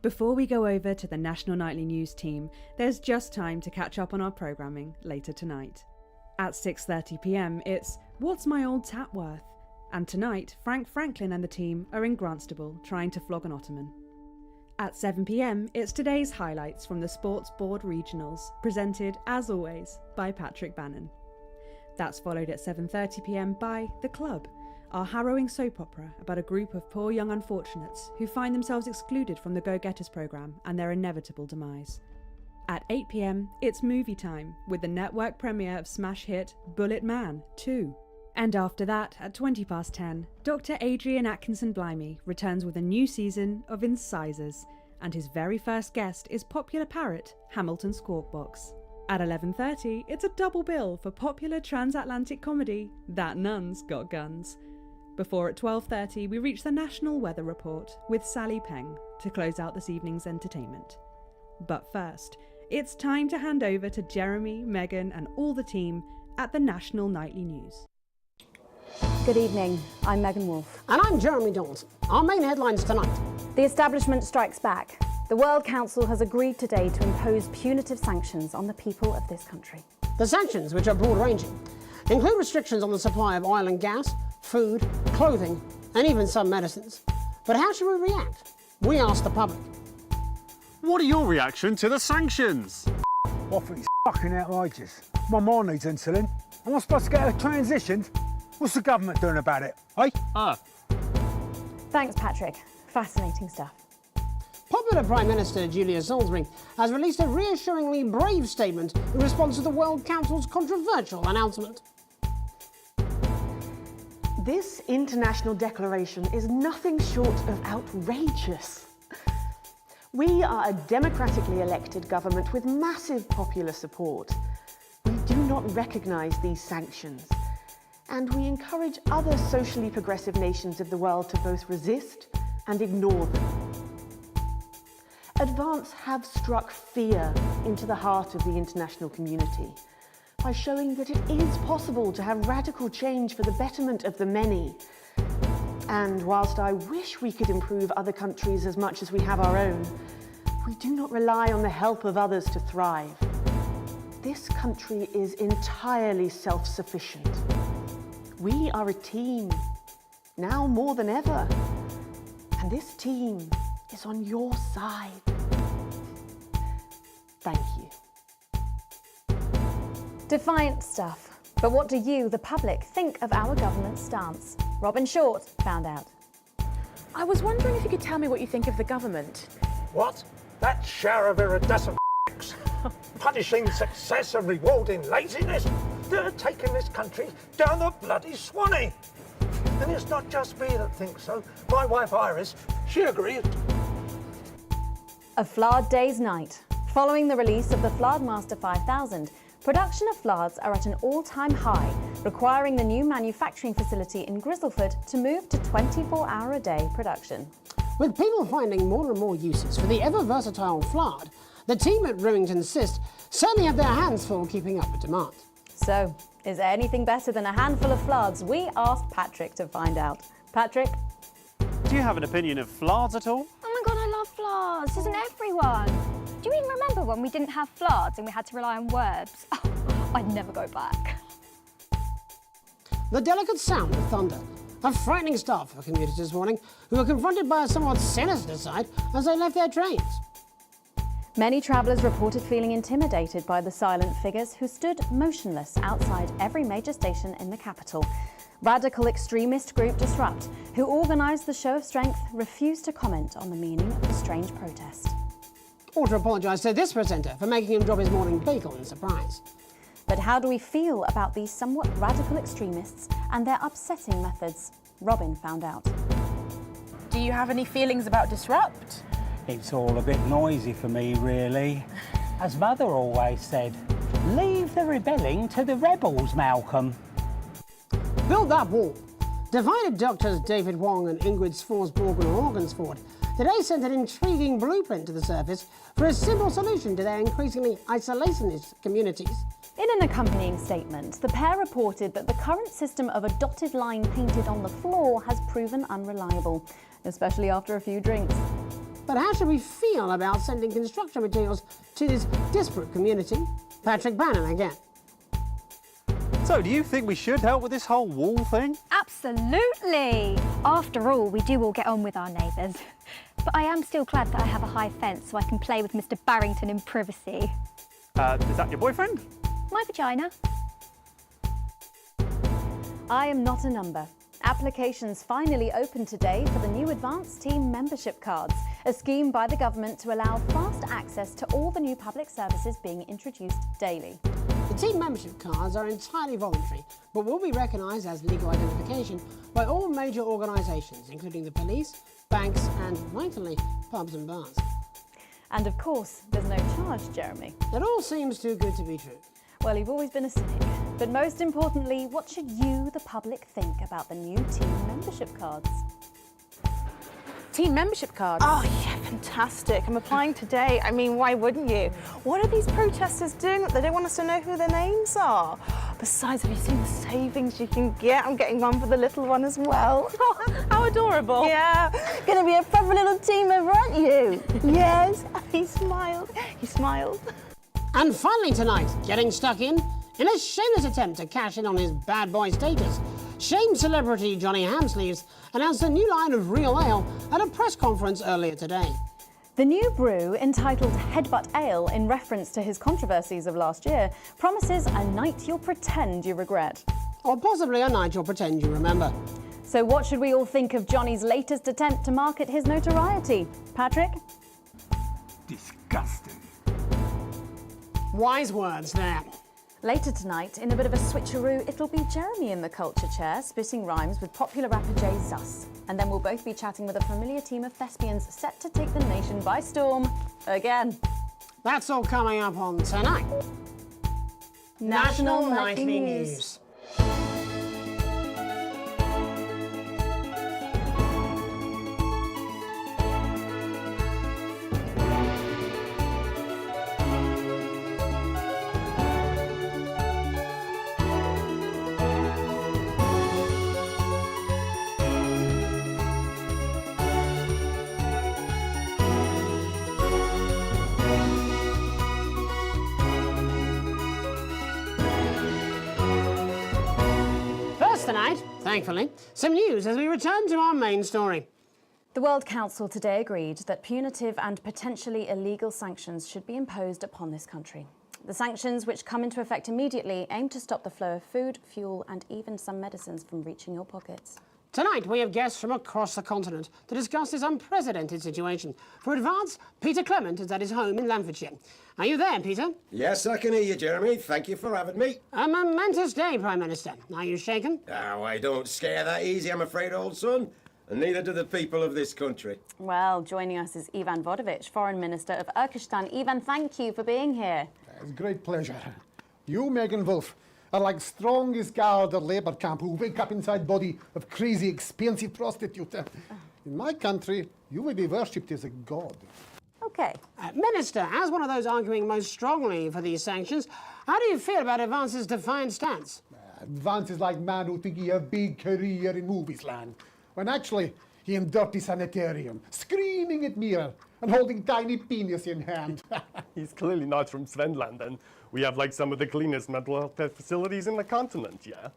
Before we go over to the National Nightly News team, there's just time to catch up on our programming later tonight. At 6:30 p.m, it's What's My Old Tat Worth? And tonight, Frank Franklin and the team are in Grantstable trying to flog an Ottoman. At 7 p.m, it's today's highlights from the Sports Board Regionals, presented, as always, by Patrick Bannon. That's followed at 7:30 p.m. by The Club, our harrowing soap opera about a group of poor young unfortunates who find themselves excluded from the Go-Getters programme and their inevitable demise. At 8 p.m, it's movie time with the network premiere of smash hit Bullet Man 2. And after that, at 10:20, Dr. Adrian Atkinson Blimey returns with a new season of Incisors, and his very first guest is popular parrot Hamilton Squawkbox. At 11:30, it's a double bill for popular transatlantic comedy That Nun's Got Guns. Before at 12:30, we reach the National Weather Report with Sally Peng to close out this evening's entertainment. But first, it's time to hand over to Jeremy, Megan and all the team at the National Nightly News. Good evening, I'm Megan Wolf. And I'm Jeremy Donaldson. Our main headlines tonight. The establishment strikes back. The World Council has agreed today to impose punitive sanctions on the people of this country. The sanctions, which are broad-ranging, include restrictions on the supply of oil and gas, food, clothing, and even some medicines. But how should we react? We asked the public. What are your reaction to the sanctions? I think it's fucking outrageous. My mom needs insulin. Am I supposed to get her transitioned? What's the government doing about it, eh? Thanks, Patrick. Fascinating stuff. Popular Prime Minister Julia Salisbury has released a reassuringly brave statement in response to the World Council's controversial announcement. This international declaration is nothing short of outrageous. We are a democratically elected government with massive popular support. We do not recognise these sanctions, and we encourage other socially progressive nations of the world to both resist and ignore them. Advance have struck fear into the heart of the international community by showing that it is possible to have radical change for the betterment of the many. And whilst I wish we could improve other countries as much as we have our own, we do not rely on the help of others to thrive. This country is entirely self-sufficient. We are a team, now more than ever, and this team is on your side. Thank you. Defiant stuff. But what do you, the public, think of our government's stance? Robin Short found out. I was wondering if you could tell me what you think of the government. What? That shower of iridescent punishing success and rewarding laziness? They're taking this country down the bloody Swanee. And it's not just me that thinks so. My wife Iris, she agrees. A Flard Day's night. Following the release of the Flard 5000, production of Flards are at an all-time high, requiring the new manufacturing facility in Grizzleford to move to 24-hour-a-day production. With people finding more and more uses for the ever-versatile Flard, the team at Rewington Cyst certainly have their hands full keeping up with demand. So, is there anything better than a handful of Flards? We asked Patrick to find out. Patrick? Do you have an opinion of Flards at all? Oh my god, I love Flards, doesn't everyone? Do you even remember when we didn't have Flards and we had to rely on Werbs? Oh, I'd never go back. The delicate sound of thunder, a frightening start for commuters this morning who were confronted by a somewhat sinister sight as they left their trains. Many travellers reported feeling intimidated by the silent figures who stood motionless outside every major station in the capital. Radical extremist group Disrupt, who organised the show of strength, refused to comment on the meaning of the strange protest. Or to apologise to this presenter for making him drop his morning bagel in surprise. But how do we feel about these somewhat radical extremists and their upsetting methods? Robin found out. Do you have any feelings about Disrupt? It's all a bit noisy for me, really. As Mother always said, leave the rebelling to the rebels, Malcolm. Build that wall. Divided doctors David Wong and Ingrid Svorsborg Organsford today sent an intriguing blueprint to the surface for a simple solution to their increasingly isolationist communities. In an accompanying statement, the pair reported that the current system of a dotted line painted on the floor has proven unreliable, especially after a few drinks. But how should we feel about sending construction materials to this disparate community? Patrick Bannon again. So, do you think we should help with this whole wall thing? Absolutely! After all, we do all get on with our neighbours. But I am still glad that I have a high fence so I can play with Mr. Barrington in privacy. Is that your boyfriend? My vagina. I am not a number. Applications finally opened today for the new Advanced Team membership cards, a scheme by the government to allow fast access to all the new public services being introduced daily. The team membership cards are entirely voluntary, but will be recognised as legal identification by all major organisations, including the police, banks and, vitally, pubs and bars. And of course, there's no charge, Jeremy. It all seems too good to be true. Well, you've always been a cynic. But most importantly, what should you, the public, think about the new team membership cards? Team membership cards? Oh yeah, fantastic. I'm applying today. I mean, why wouldn't you? What are these protesters doing? They don't want us to know who their names are. Besides, have you seen the savings you can get? I'm getting one for the little one as well. How adorable. Yeah, gonna be a proper little team member, aren't you? Yes, he smiled. He smiled. And finally tonight, getting stuck in a shameless attempt to cash in on his bad boy status, Shame celebrity Johnny Hamsleeves announced a new line of real ale at a press conference earlier today. The new brew, entitled Headbutt Ale in reference to his controversies of last year, promises a night you'll pretend you regret. Or possibly a night you'll pretend you remember. So what should we all think of Johnny's latest attempt to market his notoriety? Patrick? Disgusting. Wise words there. Later tonight, in a bit of a switcheroo, it'll be Jeremy in the culture chair, spitting rhymes with popular rapper Jay Zus. And then we'll both be chatting with a familiar team of thespians set to take the nation by storm again. That's all coming up on tonight. National Nightly News. Thankfully, some news as we return to our main story. The World Council today agreed that punitive and potentially illegal sanctions should be imposed upon this country. The sanctions, which come into effect immediately, aim to stop the flow of food, fuel and even some medicines from reaching your pockets. Tonight, we have guests from across the continent to discuss this unprecedented situation. For advance, Peter Clement is at his home in Lamfordshire. Are you there, Peter? Yes, I can hear you, Jeremy. Thank you for having me. A momentous day, Prime Minister. Are you shaken? Oh, I don't scare that easy, I'm afraid, old son. And neither do the people of this country. Well, joining us is Ivan Vodovich, Foreign Minister of Urkistan. Ivan, thank you for being here. It's a great pleasure. You, Megan Wolf, are like strongest guard at labour camp who wake up inside body of crazy, expensive prostitute. In my country, you will be worshipped as a god. OK. Minister, as one of those arguing most strongly for these sanctions, how do you feel about Advance's defiant stance? Advance is like man who think he have big career in movies land, when actually he in dirty sanitarium, screaming at mirror and holding tiny penis in hand. He's clearly not from Svenland, and we have like some of the cleanest mental health facilities in the continent, yeah?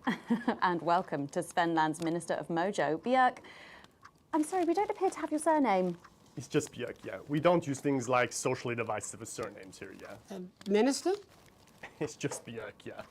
And welcome to Svenland's Minister of Mojo, Björk. I'm sorry, we don't appear to have your surname. It's just Björk, yeah. We don't use things like socially divisive surnames here, yeah? Minister? It's just Björk, yeah.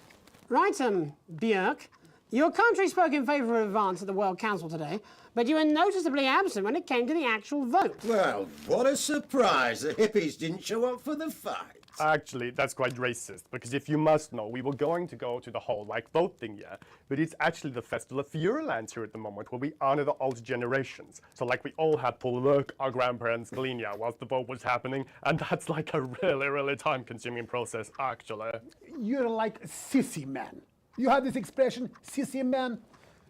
Right, Björk. Your country spoke in favour of Advance at the World Council today, but you were noticeably absent when it came to the actual vote. Well, what a surprise. The hippies didn't show up for the fight. Actually, that's quite racist, because if you must know, we were going to go to the whole, like, vote thing, yeah? But it's actually the Festival of Fureland here at the moment, where we honor the old generations. So, like, we all had to look our grandparents clean, yeah, whilst the vote was happening, and that's, like, a really, really time-consuming process, actually. You're like a sissy man. You have this expression, sissy man?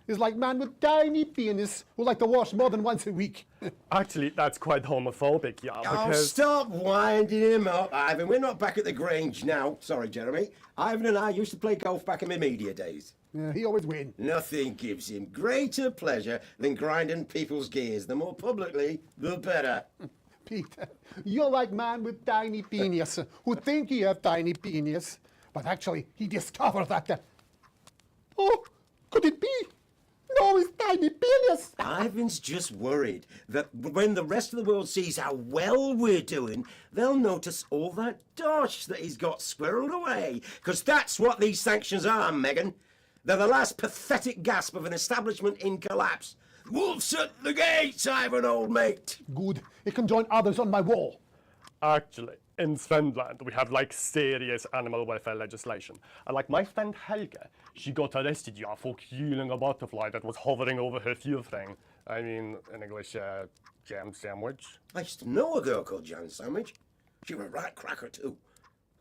Is like man with tiny penis who like to wash more than once a week. Actually, that's quite homophobic, yeah, because... Oh, stop winding him up, Ivan. We're not back at the Grange now. Sorry, Jeremy. Ivan and I used to play golf back in my media days. Yeah, he always wins. Nothing gives him greater pleasure than grinding people's gears. The more publicly, the better. Peter, you're like man with tiny penis who think he have tiny penis, but actually he discovered that... Oh, could it be? No, it's tiny penis. Ivan's just worried that when the rest of the world sees how well we're doing, they'll notice all that dosh that he's got squirreled away. Because that's what these sanctions are, Megan. They're the last pathetic gasp of an establishment in collapse. Wolf's at the gates, Ivan, old mate. Good. It can join others on my wall. Actually, in Svenland, we have, like, serious animal welfare legislation. And, like, my friend Helga, she got arrested, yeah, for killing a butterfly that was hovering over her fuel thing. I mean, in English, jam sandwich. I used to know a girl called Jam Sandwich. She was a right cracker, too.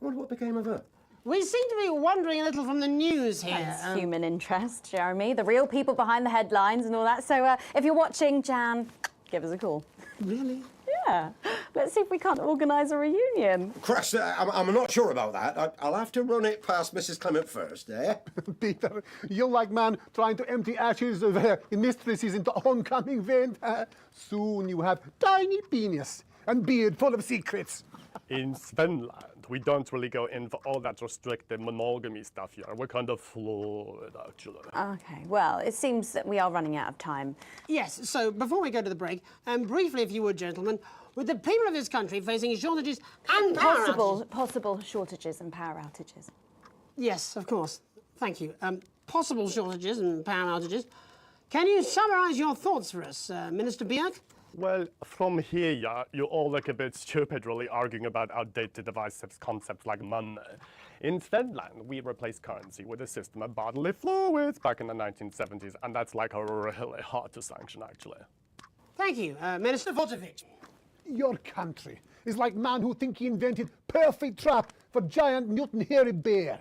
I wonder what became of her. We seem to be wandering a little from the news here. That's human interest, Jeremy. The real people behind the headlines and all that. So if you're watching, Jan, give us a call. Really? Yeah. Let's see if we can't organise a reunion. Crash, I'm not sure about that. I'll have to run it past Mrs. Clement first, eh? Peter, you're like man trying to empty ashes of mistresses into oncoming vent. Soon you have tiny penis and beard full of secrets. In Svenland, we don't really go in for all that restricted monogamy stuff here. We're kind of fluid, actually. OK, well, it seems that we are running out of time. Yes, so before we go to the break, briefly, if you would, gentlemen, with the people of this country facing shortages and possible shortages and power outages. Yes, of course. Thank you. Possible shortages and power outages. Can you summarise your thoughts for us, Minister Björk? Well, from here, yeah, you all look a bit stupid really arguing about outdated divisive concepts like money. In Finland, we replaced currency with a system of bodily fluids back in the 1970s, and that's like really hard to sanction, actually. Thank you, Minister Vodovich. Your country is like man who think he invented perfect trap for giant mutant hairy bear.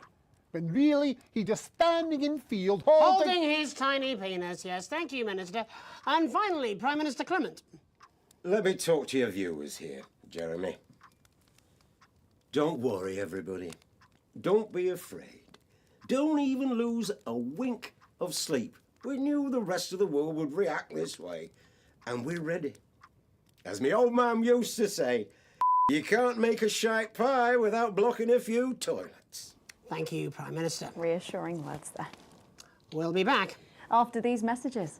When really, he's just standing in field holding his tiny penis, yes. Thank you, Minister. And finally, Prime Minister Clement. Let me talk to your viewers here, Jeremy. Don't worry, everybody. Don't be afraid. Don't even lose a wink of sleep. We knew the rest of the world would react this way, and we're ready. As my old man used to say, you can't make a shite pie without blocking a few toilets. Thank you, Prime Minister. Reassuring words there. We'll be back. after these messages.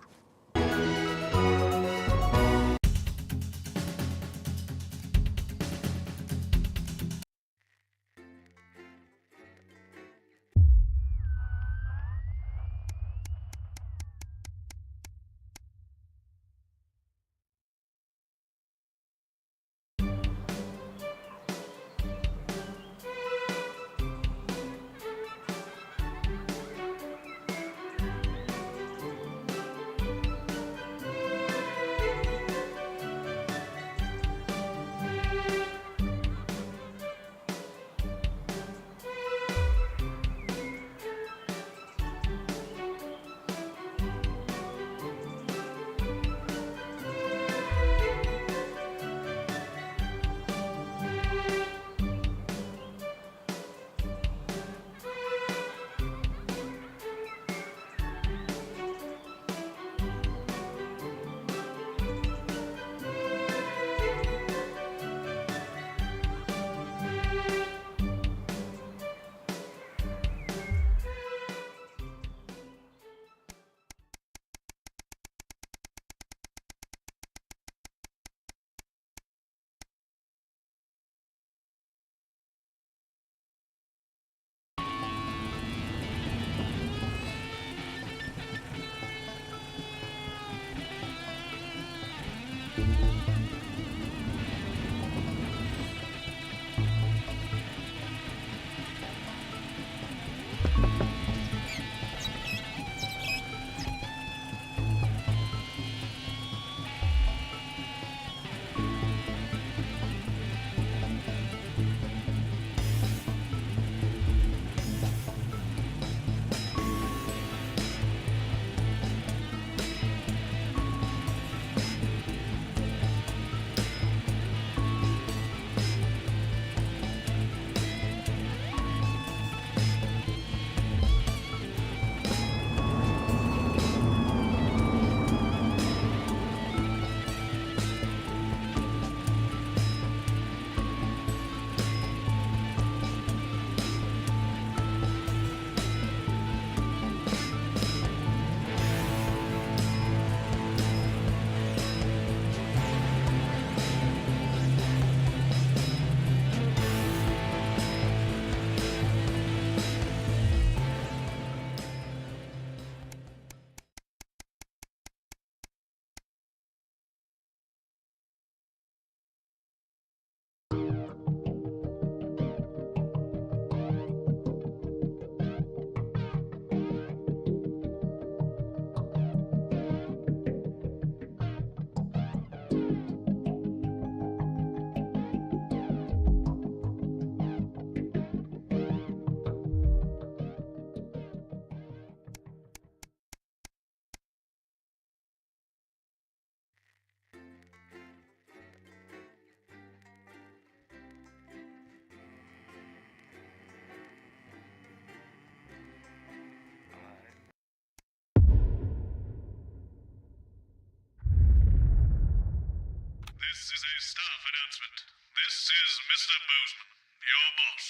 This is a staff announcement. This is Mr. Bozeman, your boss.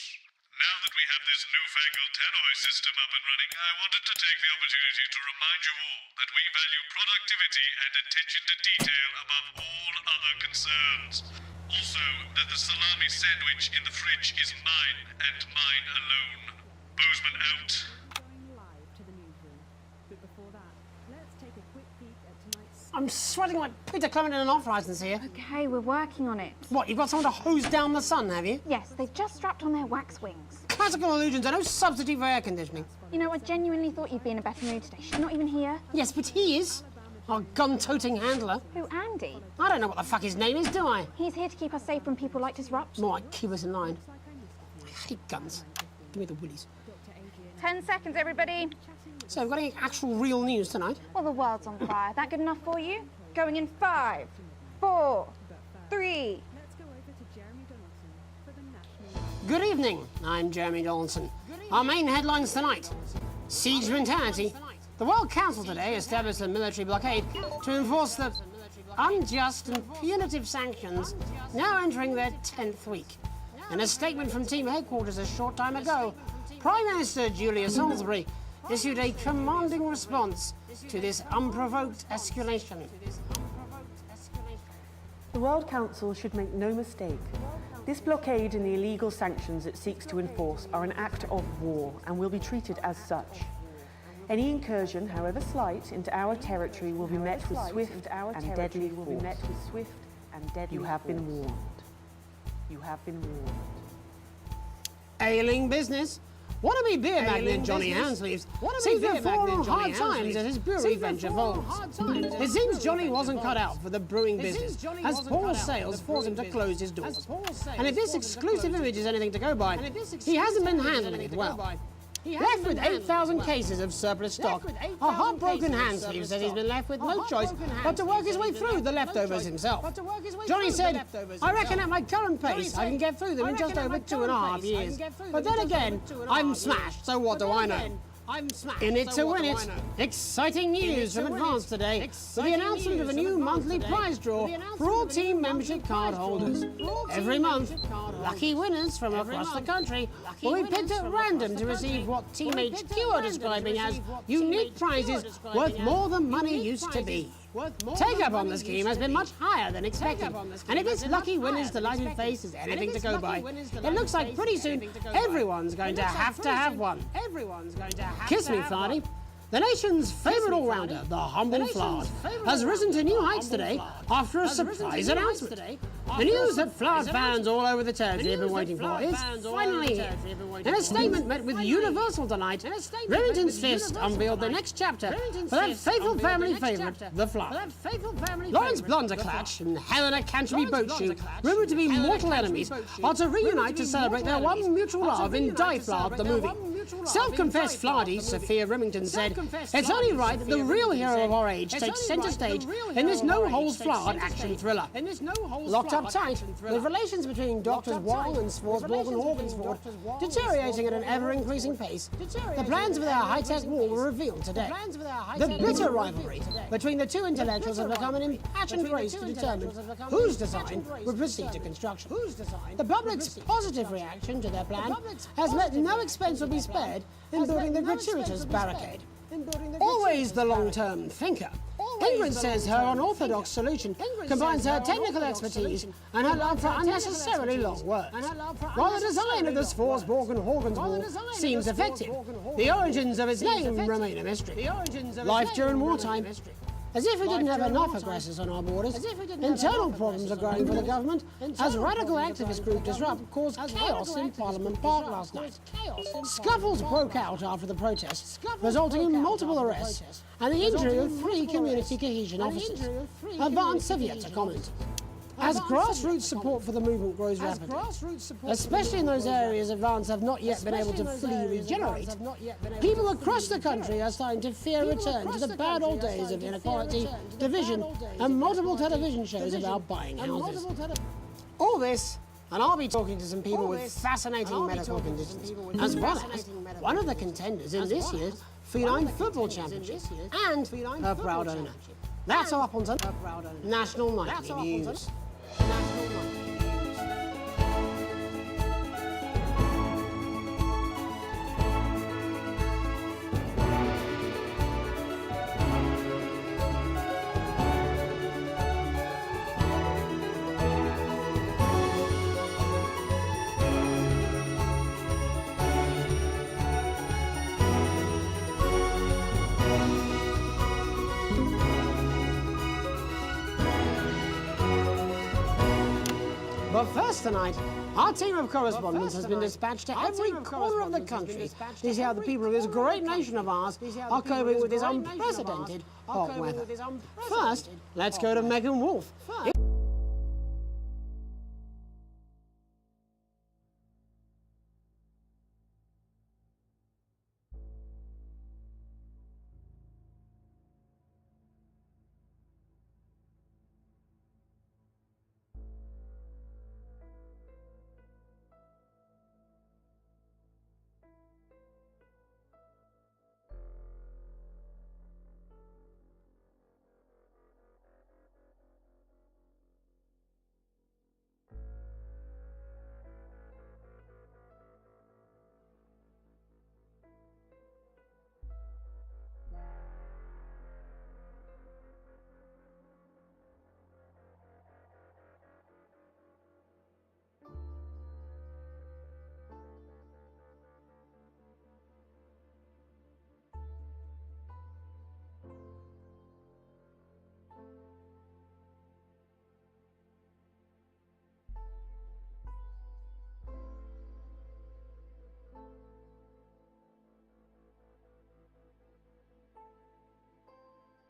Now that we have this newfangled tannoy system up and running, I wanted to take the opportunity to remind you all that we value productivity and attention to detail above all other concerns. Also, that the salami sandwich in the fridge is mine and mine alone. Bozeman out. I'm sweating like Peter Clement in an off-licence here. Okay, we're working on it. What, you've got someone to hose down the sun, have you? Yes, they've just strapped on their wax wings. Classical illusions are no substitute for air conditioning. You know, I genuinely thought you'd be in a better mood today. She's not even here. Yes, but he is. Our gun-toting handler. Who, Andy? I don't know what the fuck his name is, do I? He's here to keep us safe from people like Disrupt. More like keep us in line. I hate guns. Give me the willies. 10 seconds, everybody. So, we've got any actual real news tonight? Well, the world's on fire. That good enough for you? Going in 5, 4, 3. Good evening, I'm Jeremy Donaldson. Our main headlines tonight. Siege mentality. The World Council today established a military blockade to enforce the unjust and punitive sanctions now entering their 10th week. In a statement from team headquarters a short time ago, Prime Minister Julia Salisbury issued a commanding response to this unprovoked escalation. The World Council should make no mistake. This blockade and the illegal sanctions it seeks to enforce are an act of war and will be treated as such. Any incursion, however slight, into our territory will be met with swift and deadly force. You have been warned. You have been warned. Ailing business. Wannabe beer magnate Johnny Handsleeves seems to have fallen on hard times as his brewery venture folds. It seems Johnny wasn't cut out for the brewing business, as poor sales forced him to close his doors. And if this exclusive image is anything to go by, he hasn't been handling it well. Left with 8,000 cases of surplus stock, a heartbroken Handsleeve says he's been left with no choice but to work his way through the leftovers himself. Johnny said, "I reckon at my current pace I can get through them in just over 2.5 years. But then again, I'm smashed, so what do I know?" In it to win it. Exciting news from Advance today with the announcement of a new monthly prize draw for all team membership card holders. Every month, lucky winners from across the country will be picked at random to receive what Team HQ are describing as unique prizes worth more than money used to be. Take-up on the scheme has been much higher than expected, and if this lucky winner's delighted face is anything to go by, it looks like pretty soon everyone's going to have one. Kiss me, Flardy. The nation's favourite all-rounder, the humble Flard, has risen to new heights today after a surprise announcement. The news that Flard fans all over the territory have been waiting for is finally here. In a statement met with universal delight, Remington's Fist unveiled the next chapter for that faithful family favourite, the Flard. Lawrence Blunderclatch and Helena Canterbury Boatshoe, rumoured to be mortal enemies, are to reunite to celebrate their one mutual love in Die Flard, the movie. Self-confessed Flardy, Sophia Remington, said, "It's only right that the real hero of our age takes centre stage in this no-holds-barred action thriller." Locked up tight, with relations between Doctors Wong and Swarsborg and Horgensford deteriorating at an ever-increasing pace, the plans for their high-tech war were revealed today. The bitter rivalry between the two intellectuals have become an impassioned race to determine whose design would proceed to construction. The public's positive reaction to their plan has meant no expense will be spared in building the gratuitous barricade. Always the long-term thinker, Ingrid says her unorthodox solution combines her technical expertise and her love for unnecessarily long words. While the design of the Swarsborg and Horgans wall seems effective, the origins of its name remain a mystery. Life during wartime. As if we didn't have enough aggressors on our borders, internal problems are growing for the government as radical activist group Disrupt caused chaos in Parliament Park last night. Scuffles broke out after the protests, resulting in multiple arrests and the injury of 3 community cohesion officers. Advance have yet to comment. As grassroots support for the movement grows rapidly, especially in those areas Advance have not yet been able to fully regenerate, people across the country are starting to fear a return to the bad old days of inequality, division, and multiple television shows about buying houses. All this, and I'll be talking to some people with fascinating medical conditions, as well as one of the contenders in this year's Feline Football Championship and her proud owner. That's all up on National Nightly News. But first tonight, our team of correspondents has been dispatched to every corner of the country to see how the people of this great nation of ours are coping with this unprecedented hot weather. First, let's go to Megan Wolfe.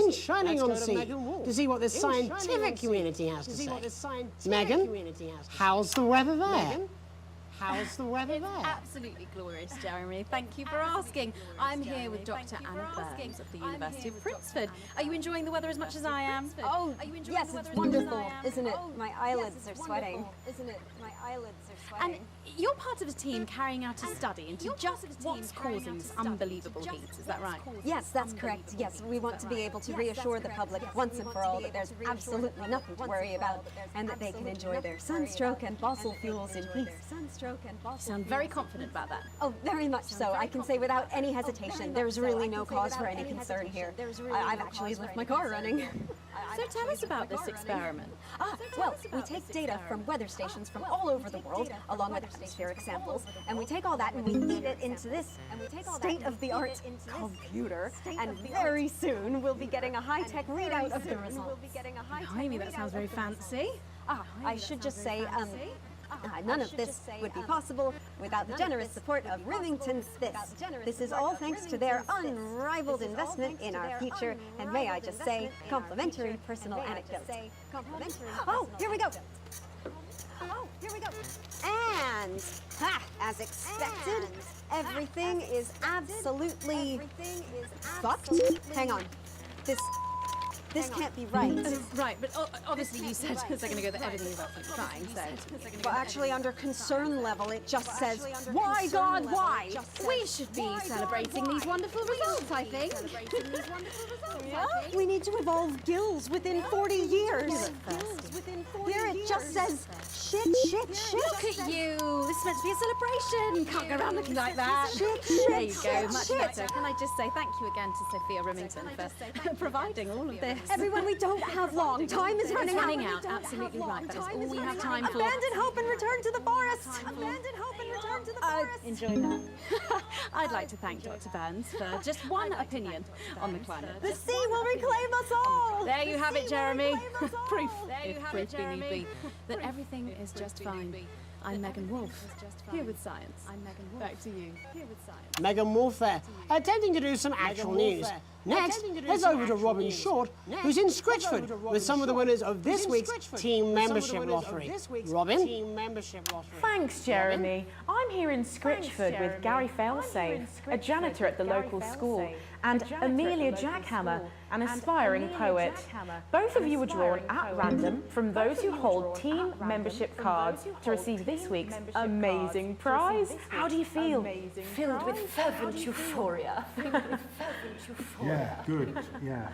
been shining on sea to see what the scientific community has to say. Megan, how's the weather there? How's the weather there? Absolutely glorious, Jeremy. Thank you for asking. I'm here with Dr. Anna Burns of the University of Princeton. Are you enjoying the weather as much as I am? Oh, yes, it's wonderful, isn't it? My eyelids are sweating. Isn't it? My eyelids are sweating. And you're part of a team carrying out a study into just what's causing this unbelievable heat, is that right? Yes, that's correct. Yes, we want to be able to reassure the public once and for all that there's absolutely nothing to worry about and that they can enjoy their sunstroke and fossil fuels in peace. You sound very confident about that. Oh, very much so. I can say without any hesitation, there's really no cause for any concern here. I've actually left my car running. So tell us about this experiment. Well, we take data from weather stations from all over the world, along with atmospheric samples, and we take all that and we feed it into this state-of-the-art computer, and very soon we'll be getting a high-tech readout of the results. Blimey, that sounds very fancy. I should just say, none of this would be possible without the generous support of Rivington's This. This is all thanks to their unrivaled investment in our future, and may I just say, complimentary personal anecdotes. Oh, here we go. And, as expected, everything is absolutely fucked. Hang on. This can't be right. Right, but obviously you said a second ago that everything is absolutely fine, so... But actually, under concern level, it just says, why, God, why? We should be celebrating these wonderful results, I think. We need to evolve gills within 40 years. Here it just says, shit. Look at you. This is meant to be a celebration. Can't go around looking like that. There you go, much better. Can I just say thank you again to Sophia Remington for providing all of this. Everyone, we don't have long. Time is running out. Absolutely right. That is all we have time for. Abandon hope and return to the forest. Abandon hope and return to the forest. Enjoy that. I'd like to thank Dr. Burns for just one opinion on the climate. The sea will reclaim us all. There you have it, Jeremy. Proof, if proof be need be, that everything is just fine. I'm Megan Wolf, here with science. Back to you, here with science. Megan Wolf there, attempting to do some actual news. Next, let's over to Robin Short, who's in Scritchford with some of the winners of this week's Team Membership Lottery. Robin? Thanks, Jeremy. I'm here in Scritchford with Gary Failsafe, a janitor at the local school, and Amelia Jackhammer, an aspiring poet. Both of you were drawn at random from those who hold team membership cards to receive this week's amazing prize. How do you feel? Filled with fervent euphoria. Yeah, good, yeah.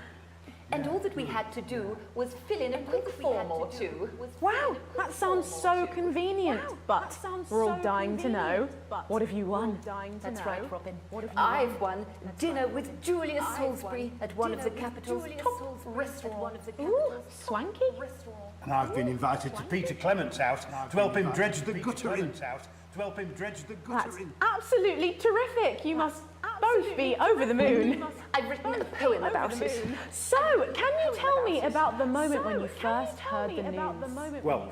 And all that we had to do was fill in a quick form or two. Wow, that sounds so convenient. But we're all dying to know, what have you won? That's right, Robin. I've won dinner with Julius Salisbury at one of the capital's top restaurants. Ooh, swanky. And I've been invited to Peter Clement's house to help him dredge the gutter in. That's absolutely terrific. You must both be over the moon. I've written a poem about it. So, can you tell me about the moment when you first heard the news? Well,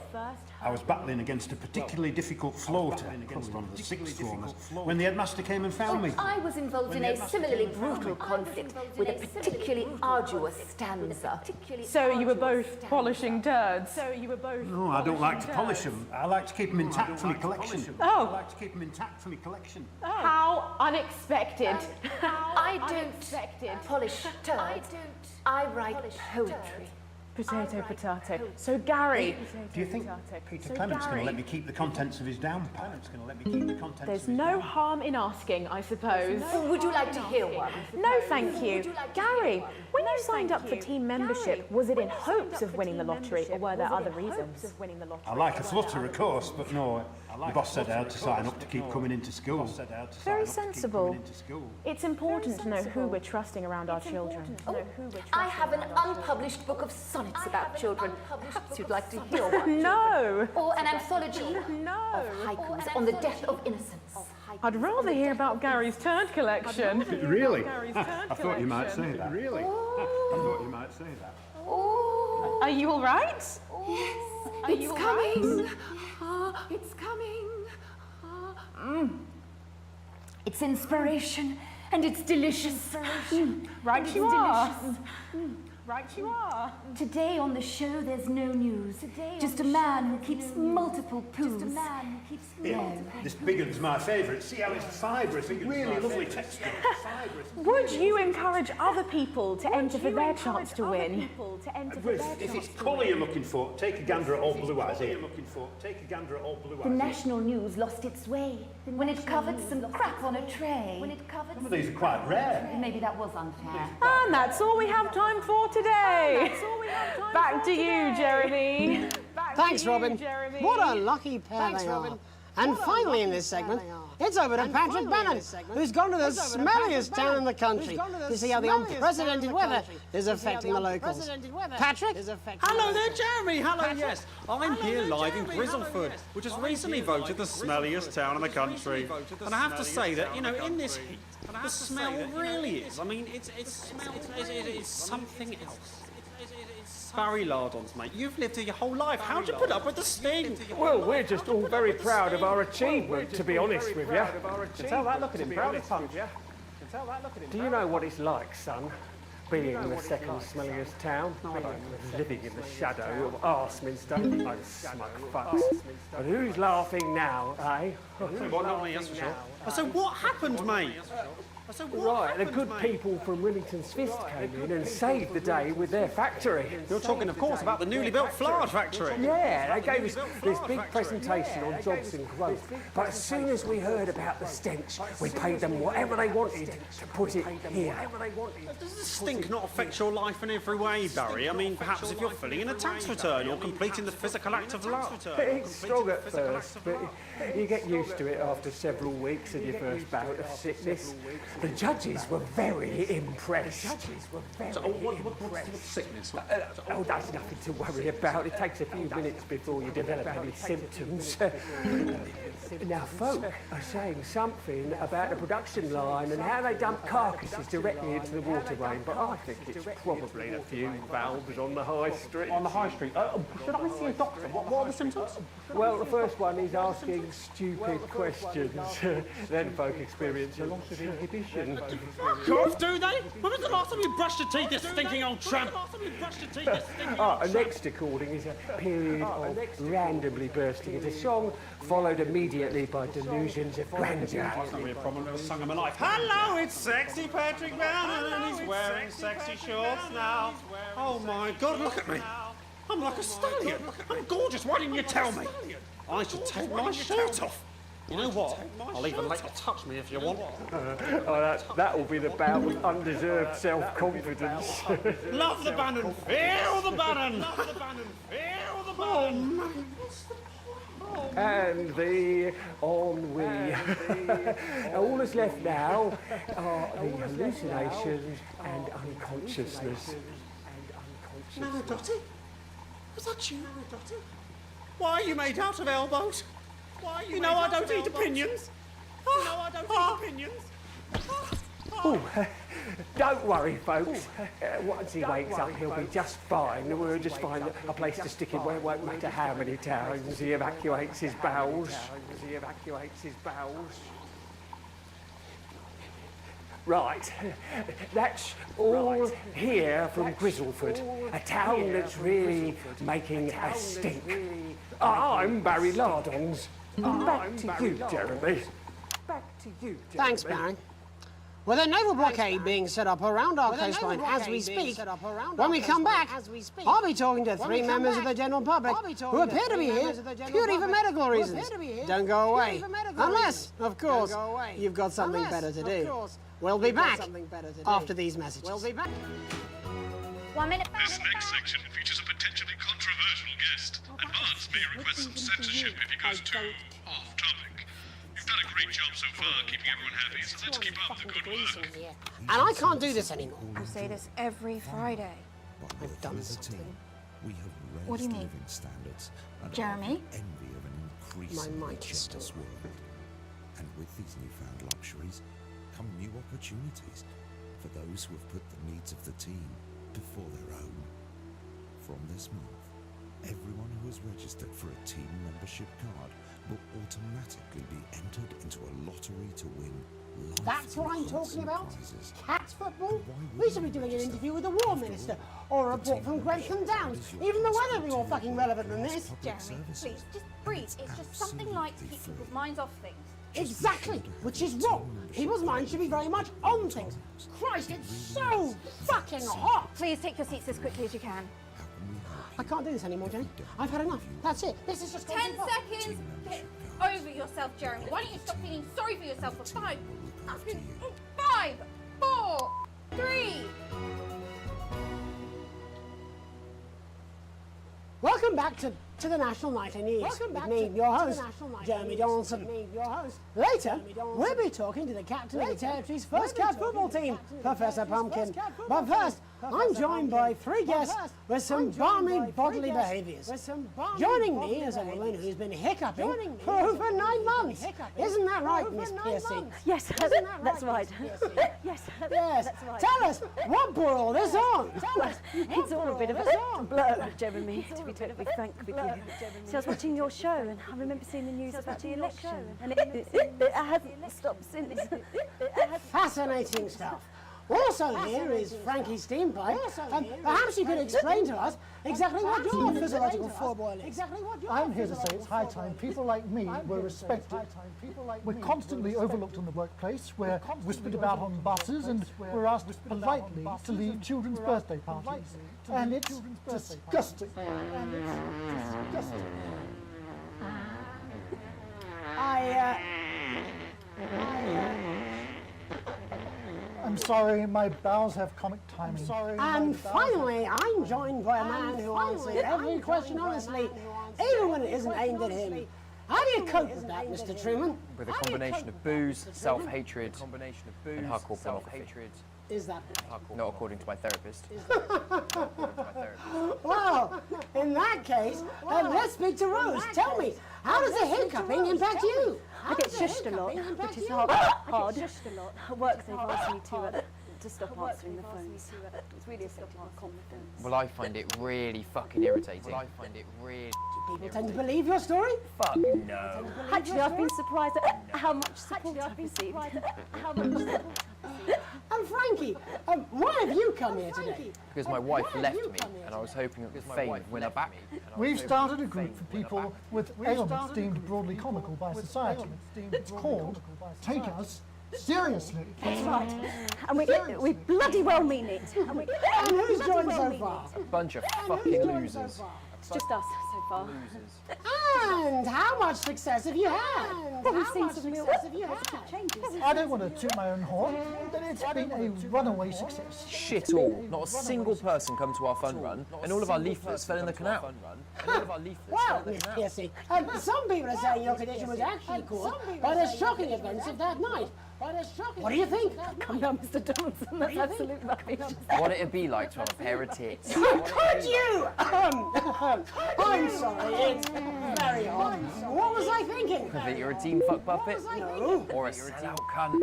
I was battling against a particularly difficult floater, probably one of the sixth formers, when the headmaster came and found me. I was involved in a similarly brutal conflict with a particularly arduous stanza. So you were both polishing turds? No, I don't like to polish them. I like to keep them intact for my collection. How unexpected. I don't polish turds. I write poetry. Potato. So Gary... Do you think Peter Clement's going to let me keep the contents of his downpipe? There's no harm in asking, I suppose. Would you like to hear one? No, thank you. Gary, when you signed up for team membership, was it in hopes of winning the lottery, or were there other reasons? I like a flutter, of course, but no, the boss said I had to sign up to keep coming into school. Very sensible. It's important to know who we're trusting around our children. I have an unpublished book of sonnets about children. Perhaps you'd like to hear one. No. Or an anthology of haikus on the death of innocence. I'd rather hear about Gary's turd collection. Really? I thought you might say that. Really? I thought you might say that. Are you all right? Yes. It's coming. It's coming. It's inspiration, and it's delicious. Right you are. Right you are. Today on the show, there's no news. Just a man who keeps multiple poos. No. This big one's my favourite. See how it's fibrous and really lovely texture. Would you encourage other people to enter for their chance to win? Ruth, if it's colour you're looking for, take a gander at old blue eyes here. The national news lost its way when it covered some crap on a tray. Some of these are quite rare. Maybe that was unfair. And that's all we have time for today. Back to you, Jeremy. Thanks, Robin. What a lucky pair they are. And finally in this segment, it's over to Patrick Bannon, who's gone to the smelliest town in the country to see how the unprecedented weather is affecting the locals. Patrick? Hello there, Jeremy. Hello, yes. I'm here live in Grizzleford, which has recently voted the smelliest town in the country. And I have to say that, you know, in this heat, the smell really is. I mean, it's something else. Barry Lardons, mate, you've lived here your whole life. How'd you put up with the stink? Well, we're just all very proud of our achievement, to be honest with you. You can tell that look at him, proud as punch. Do you know what it's like, son? Being in the second smelliest town, living in the shadow of Arseminster, those smug fucks. And who's laughing now, eh? Well, not me, that's for sure. So what happened, mate? Right, the good people from Remington's Fist came in and saved the day with their factory. You're talking, of course, about the newly built Flard factory. Yeah, they gave us this big presentation on jobs and growth. But as soon as we heard about the stench, we paid them whatever they wanted to put it here. Does the stink not affect your life in every way, Barry? I mean, perhaps if you're filling in a tax return or completing the physical act of love. It's strong at first, but you get used to it after several weeks of your first bout of sickness. The judges were very impressed. What's sickness? Oh, that's nothing to worry about. It takes a few minutes before you develop any symptoms. Now, folk are saying something about the production line and how they dump carcasses directly into the water main, but I think it's probably the few valves on the high street. On the high street? Should I see a doctor? What are the symptoms? Well, the first one is asking stupid questions. Then folk experience a loss of inhibition. Fuck off, do they? When was the last time you brushed your teeth, you stinking old tramp? And next according is a period of randomly bursting into song, followed immediately by delusions of grandeur. That's not really a problem, I've sung of my life. Hello, it's sexy Patrick Bannon, and he's wearing sexy shorts now. Oh my God, look at me. I'm like a stallion. I'm gorgeous, why didn't you tell me? I should take my shirt off. You know what? I'll even let you touch me if you want. That will be the bout of undeserved self-confidence. Love the Bannon! Feel the Bannon! Love the Bannon! Feel the Bannon! And the ennui. All that's left now are the hallucinations and unconsciousness. No, Dottie? Was that you, Dottie? Why are you made out of elbows? You know I don't eat opinions. Oh, don't worry, folks. Once he wakes up, he'll be just fine. We'll just find a place to stick him where it won't matter how many times he evacuates his bowels. Right, that's all here from Grizzleford, a town that's really making a stink. I'm Barry Lardons. Back to you, Jeremy. Thanks, Barry. With a naval blockade being set up around our coastline as we speak, when we come back, I'll be talking to three members of the general public who appear to be here purely for medical reasons. Don't go away. Unless, of course, you've got something better to do. We'll be back after these messages. 1 minute. This next section features a potentially controversial guest, and Barnes may request some censorship if he goes too off-topic. You've done a great job so far keeping everyone happy, so let's keep up the good work. And I can't do this anymore. You say this every Friday. I've done something. We have What do you raised mean? living standards and Jeremy? are envy of an increasingly jealous world. And with these newfound luxuries come new opportunities for those who have put the needs of the team before their own. From this month, everyone who has registered for a team membership card will automatically be entered into a lottery to win That's what I'm talking about? Cat football? We should be doing an interview with the War Minister, or a report from Grantham Downs. Even the weather would be more fucking relevant than this. Jeremy, please, just breathe. It's just something like to keep people's minds off things. Exactly, which is wrong. People's minds should be very much on things. Christ, it's so fucking hot! Please take your seats as quickly as you can. I can't do this anymore, Jenny. I've had enough. That's it. This is just 10 seconds! Get over yourself, Jeremy. Why don't you stop feeling sorry for yourself for 5, 4, 3. Welcome back to the National Nightly News. Welcome back with me, your host, Jeremy Donaldson. Later, we'll be talking to the captain of the Territory's first cat football team, Professor Pumpkin. But first, I'm joined by 3 guests with some balmy bodily behaviours. Joining me is a woman who's been hiccuping for over 9 months. Isn't that right, Miss Piercy? Yes, that's right. Yes, that's right. Tell us, what brought all this on? It's all a bit of a blur, Jeremy, to be totally frank with you. See, I was watching your show and I remember seeing the news about the election, and it hasn't stopped since. Fascinating stuff. Also here is Frankie Steampipe. Perhaps you could explain to us exactly what your physiological foreboil is. I'm here to say it's high time people like me were respected. We're constantly overlooked in the workplace, we're whispered about on buses, and we're asked politely to leave children's birthday parties. And it's disgusting. I'm sorry, my bowels have comic timing. And finally, I'm joined by a man who answers every question honestly, even when it isn't aimed at him. How do you cope with that, Mr. Truman? With a combination of booze, self-hatred, and hardcore pornography. Is that Not according to my therapist. Well, in that case, let's speak to Rose. Tell me, how does the hiccuping impact you? I get shushed a lot, which is hard. At work they've asked me to stop answering the phones. It's really affected my confidence. Well, I find it really fucking irritating. People tend to believe your story? Fuck no. Actually, I've been surprised at how much support I've received. And Frankie, why have you come here today? Because my wife left me, and I was hoping that fame would win her back. We've started a group for people with ailments deemed broadly comical by society. It's called Take Us Seriously. That's right. And we bloody well mean it. And who's joined so far? A bunch of fucking losers. It's just us so far. And how much success have you had? Well, we've seen some real changes. I don't want to toot my own horn, but it's been a runaway success. Shit all. Not a single person come to our fun run, and all of our leaflets fell in the canal. Well, Miss Piercy, some people are saying your condition was actually caused by the shocking events of that night. What do you think? Come on, Mr. Donaldson, that's absolute rubbish. What it'd be like to have a pair of tits. Could you? I'm sorry, it's very hot. What was I thinking? That you're a team fuck puppet? No. Or a sellout cunt?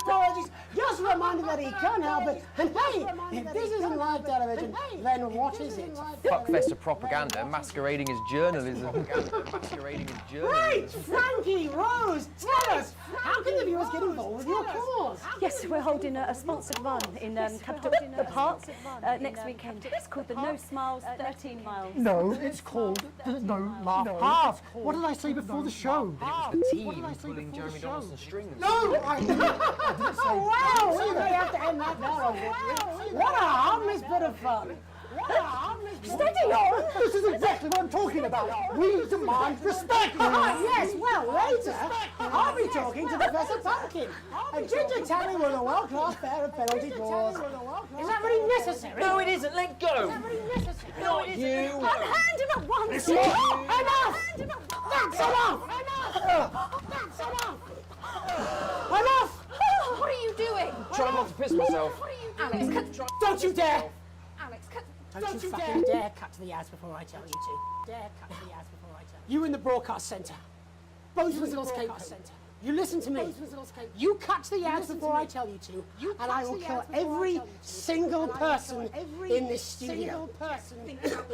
Apologies. Just reminded that he can't help it. And hey, if this isn't live television, then what is it? Fuckfest of propaganda masquerading as journalism. Right, Frankie, Rose, tell us, how can the viewers get involved with your cause? Yes, we're holding a sponsored run in Capital Park next weekend. It's called the No Smiles 13 Miles. No, it's called the No Laugh Half. What did I say before the show? It was the team pulling Jeremy Donaldson's strings. No, I didn't say. Wow, we may have to end that now. What a harmless bit of fun. Steady on! This is exactly what I'm talking about. We demand respect. Yes, well, later, I'll be talking to Professor Pumpkin. Ginger Tanny with a world-class pair of penalty draws. Is that really necessary? No, it isn't. Let go. Is that really necessary? Not you. Hand him at once. Enough! That's enough! That's enough! Enough! What are you doing? Trying not to piss myself. Alex, don't you dare! Alex, Don't you fucking dare cut to the ads before I tell you to. Dare cut to the ads before I tell you. You in the broadcast centre. Bozeman's scapegoat. You listen to me. You cut to the ads before I tell you to, and I will kill every single person in this studio.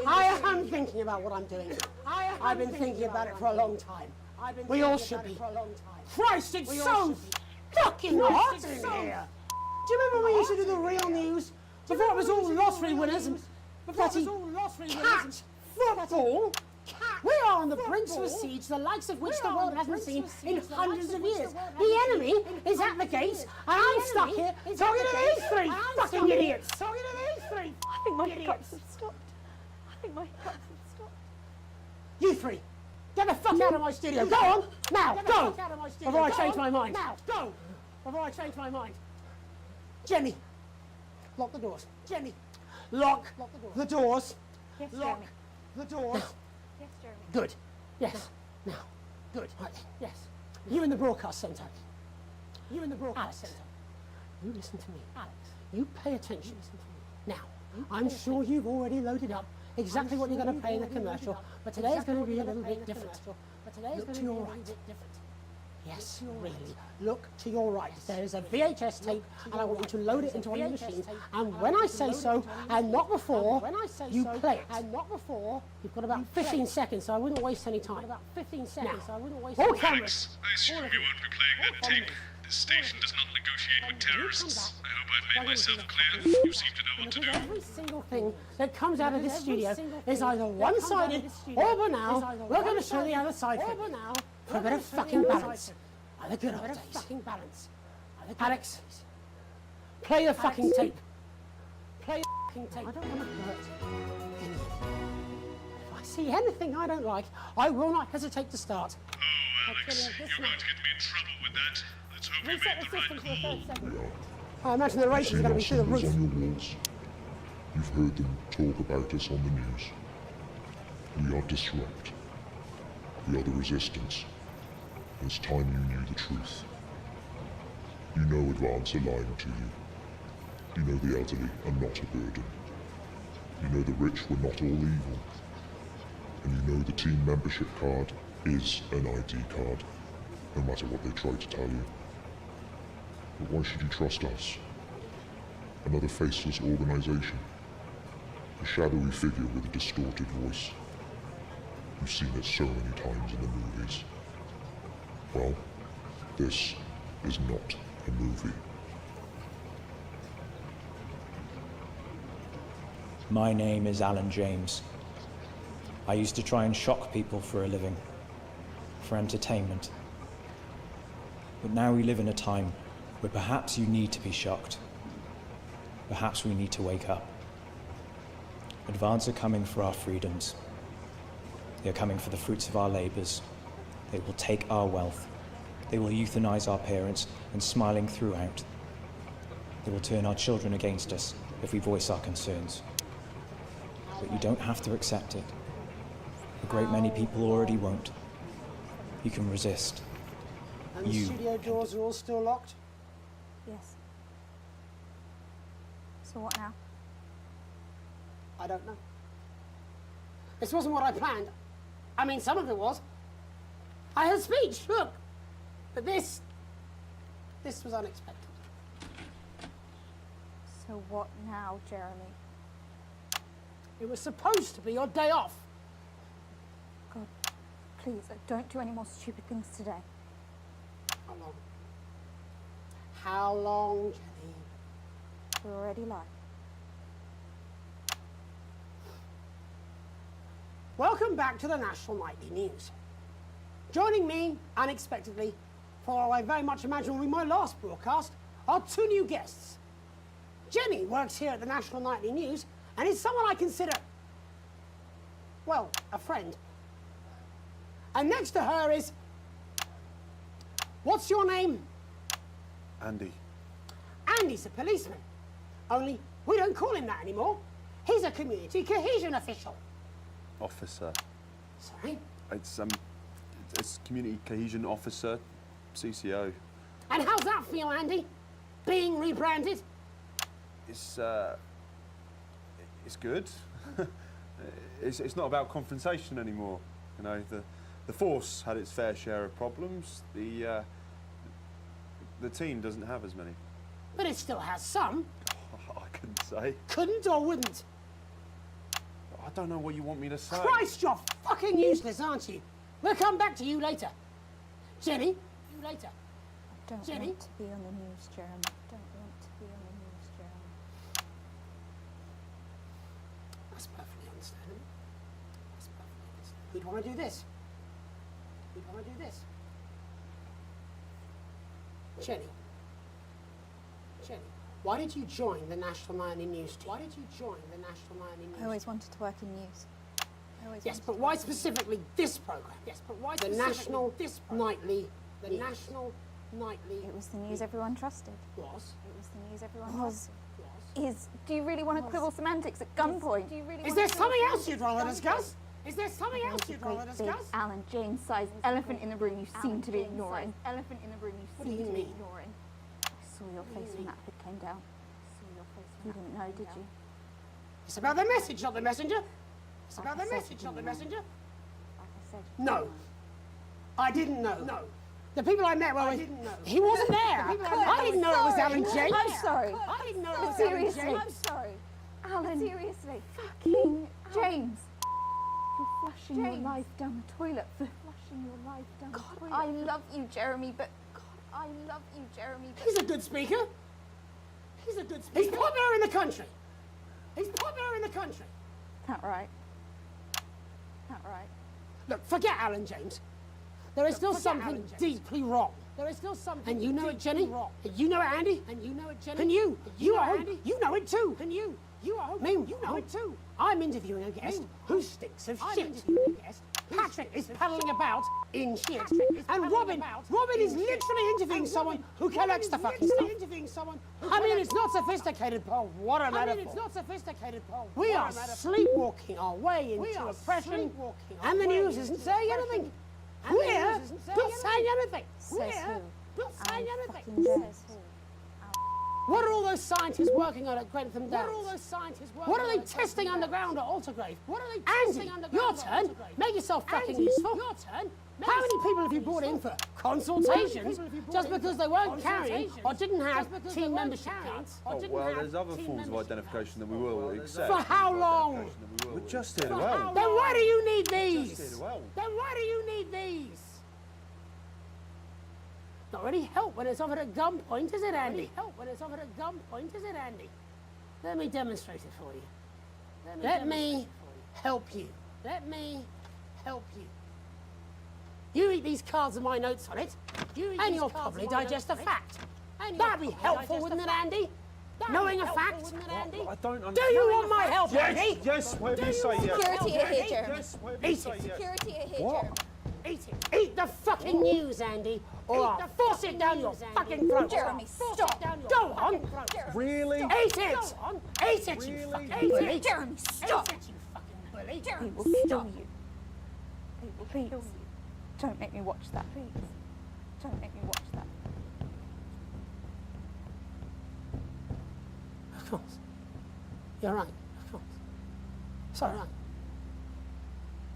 I am thinking about what I'm doing. I've been thinking about it for a long time. We all should be. Christ, it's so fucking hot in here. Do you remember when we used to do the real news? Before it was all lottery winners and bloody cat football? We are on the brink of a siege the likes of which the world hasn't seen in hundreds of years. The enemy is at the gates, and I'm stuck here talking to these three fucking idiots. Talking to these three. I think my hiccups have stopped. I think my hiccups have stopped. You three, get the fuck out of my studio. Go on, now, go. Before I change my mind. Now, go. Before I change my mind. Jenny, lock the doors. Jenny, lock the doors. Yes, Lock Jeremy. the doors. Yes, Jeremy. Good. Yes. Now. Good. Right. Yes. You in the broadcast centre. You in the broadcast centre. You listen to me. Alex. You pay attention. Listen to me. Now, I'm sure you've already loaded up exactly what you're going to pay in the commercial, but today's going to be a little bit different. Look to your right. Yes, really. Look to your right. There is a VHS tape, and I want you to load it into one of the machines. And when I say so, and not before, you play it. And not before, you've got about 15 seconds, so I wouldn't waste any time. About 15 seconds, so I wouldn't waste any time. All cameras. I assume you won't be playing that tape. This station does not negotiate with terrorists. I hope I've made myself clear. You seem to know what to do. Every single thing that comes out of this studio is either one-sided or banal. We're going to show the other side for it. For a bit of fucking balance. Like the good old days. Alex, play the fucking tape. Play the fucking tape. I don't want to hurt anyone. If I see anything I don't like, I will not hesitate to start. Oh, Alex, you're going to get me in trouble with that. Let's hope we made the right call. I imagine the ratings are going to be through the roof. On your walls. You've heard them talk about us on the news. We are Disrupt. We are the Resistance. It's time you knew the truth. You know Advance are lying to you. You know the elderly are not a burden. You know the rich were not all evil. And you know the team membership card is an ID card, no matter what they try to tell you. But why should you trust us? Another faceless organization. A shadowy figure with a distorted voice. You've seen it so many times in the movies. Well, this is not a movie. My name is Alan James. I used to try and shock people for a living, for entertainment. But now we live in a time where perhaps you need to be shocked. Perhaps we need to wake up. Advance are coming for our freedoms. They are coming for the fruits of our labors. They will take our wealth. They will euthanize our parents and smiling throughout. They will turn our children against us if we voice our concerns. But you don't have to accept it. A great many people already won't. You can resist. And the studio doors are all still locked? Yes. So what now? I don't know. This wasn't what I planned. I mean, some of it was. I had a speech, look. But this was unexpected. So what now, Jeremy? It was supposed to be your day off. God, please, don't do any more stupid things today. How long? How long, Jenny? We're already live. Welcome back to the National Nightly News. Joining me, unexpectedly, for I very much imagine will be my last broadcast, are two new guests. Jenny works here at the National Nightly News and is someone I consider, well, a friend. And next to her is, what's your name? Andy. Andy's a policeman. Only we don't call him that anymore. He's a community cohesion official. Officer. Sorry? It's community cohesion officer, CCO. And how's that feel, Andy? Being rebranded? It's good. it's not about confrontation anymore. You know, the force had its fair share of problems. The team doesn't have as many. But it still has some. I couldn't say. Couldn't or wouldn't? I don't know what you want me to say. Christ, you're fucking useless, aren't you? We'll come back to you later. Jenny, you later. Don't Jenny? want to be on the news, Jeremy. Don't want to be on the news, Jeremy. That's perfectly understandable. That's perfectly understandable. Who'd want to do this? Who'd want to do this? Jenny. Jenny, why did you join the National Nightly News team? Why did you join the National Nightly News I always wanted to work in news. Yes, but why specifically this program? Yes, but why the National Nightly? The National Nightly. It was the news everyone trusted. Was? It was the news everyone trusted. Is. Do you really want to quibble semantics at gunpoint? Is there something else you'd rather discuss? Is there something else you'd rather Big discuss? Alan James-sized elephant in the room you seem to be ignoring. Elephant in the room you seem to be ignoring. I saw your face when that hood came down. You didn't know, did you? It's about the message, not the messenger. It's about the message, not the messenger. Like I said. No. I didn't know. No. The people I met, well, he wasn't there. I didn't know it was Alan James. I'm sorry. I didn't know it But was seriously, Alan James. I'm sorry. Alan, seriously. Fucking James. You're flushing your life down the toilet for flushing your life down the toilet. I love you, Jeremy, but God, I love you, Jeremy. But He's a good speaker. He's a good speaker. He's popular in the country. He's popular in the country. That right? That right? Look, forget Alan James. There is still something deeply wrong. There is still something. And you know it, Jenny. And you know it, Andy. And you know it, Jenny. And you are home. You know it too. And you are home. You know it too. I'm interviewing a guest who stinks of shit. Patrick is paddling about in shit. And Robin is literally interviewing someone who collects the fucking stuff. I mean, it's not sophisticated, Paul. What a metaphor. We are sleepwalking our way into oppression, and the news isn't saying anything. We're not saying anything. We're not saying anything. What are all those scientists working on at Grentham Downs? What are they testing underground at Altergrave? Andy, your turn. Make yourself fucking useful. Your turn. How many people have you brought in for consultations just because they weren't carrying or didn't have team membership cards? Oh, well, there's other forms of identification that we will accept. For how long? We're just here to help. Then why do you need these? Just here to help. Then why do you need these? Not really help when it's offered at gunpoint, is it, Andy? Let me demonstrate it for you. Let me help you. You read these cards with my notes on it, and you'll probably digest a fact. That'd be helpful, wouldn't it, Andy? Knowing a fact? I don't understand. Do you want my help, Andy? Yes, whatever you say, yes. Security are here, Jeremy. Eat it. Security are here, What? Jeremy. Eat it. Eat the fucking news, Andy, or I'll force it down your fucking throat. Jeremy, stop. Go on. Really? Eat it. Eat it, you fucking bully. Jeremy, stop. Eat it, you fucking bully. Jeremy, He will kill stop. you. He will kill you. Don't make me watch that, please. Don't make me watch that. Of course. You're right. Of course. Sorry.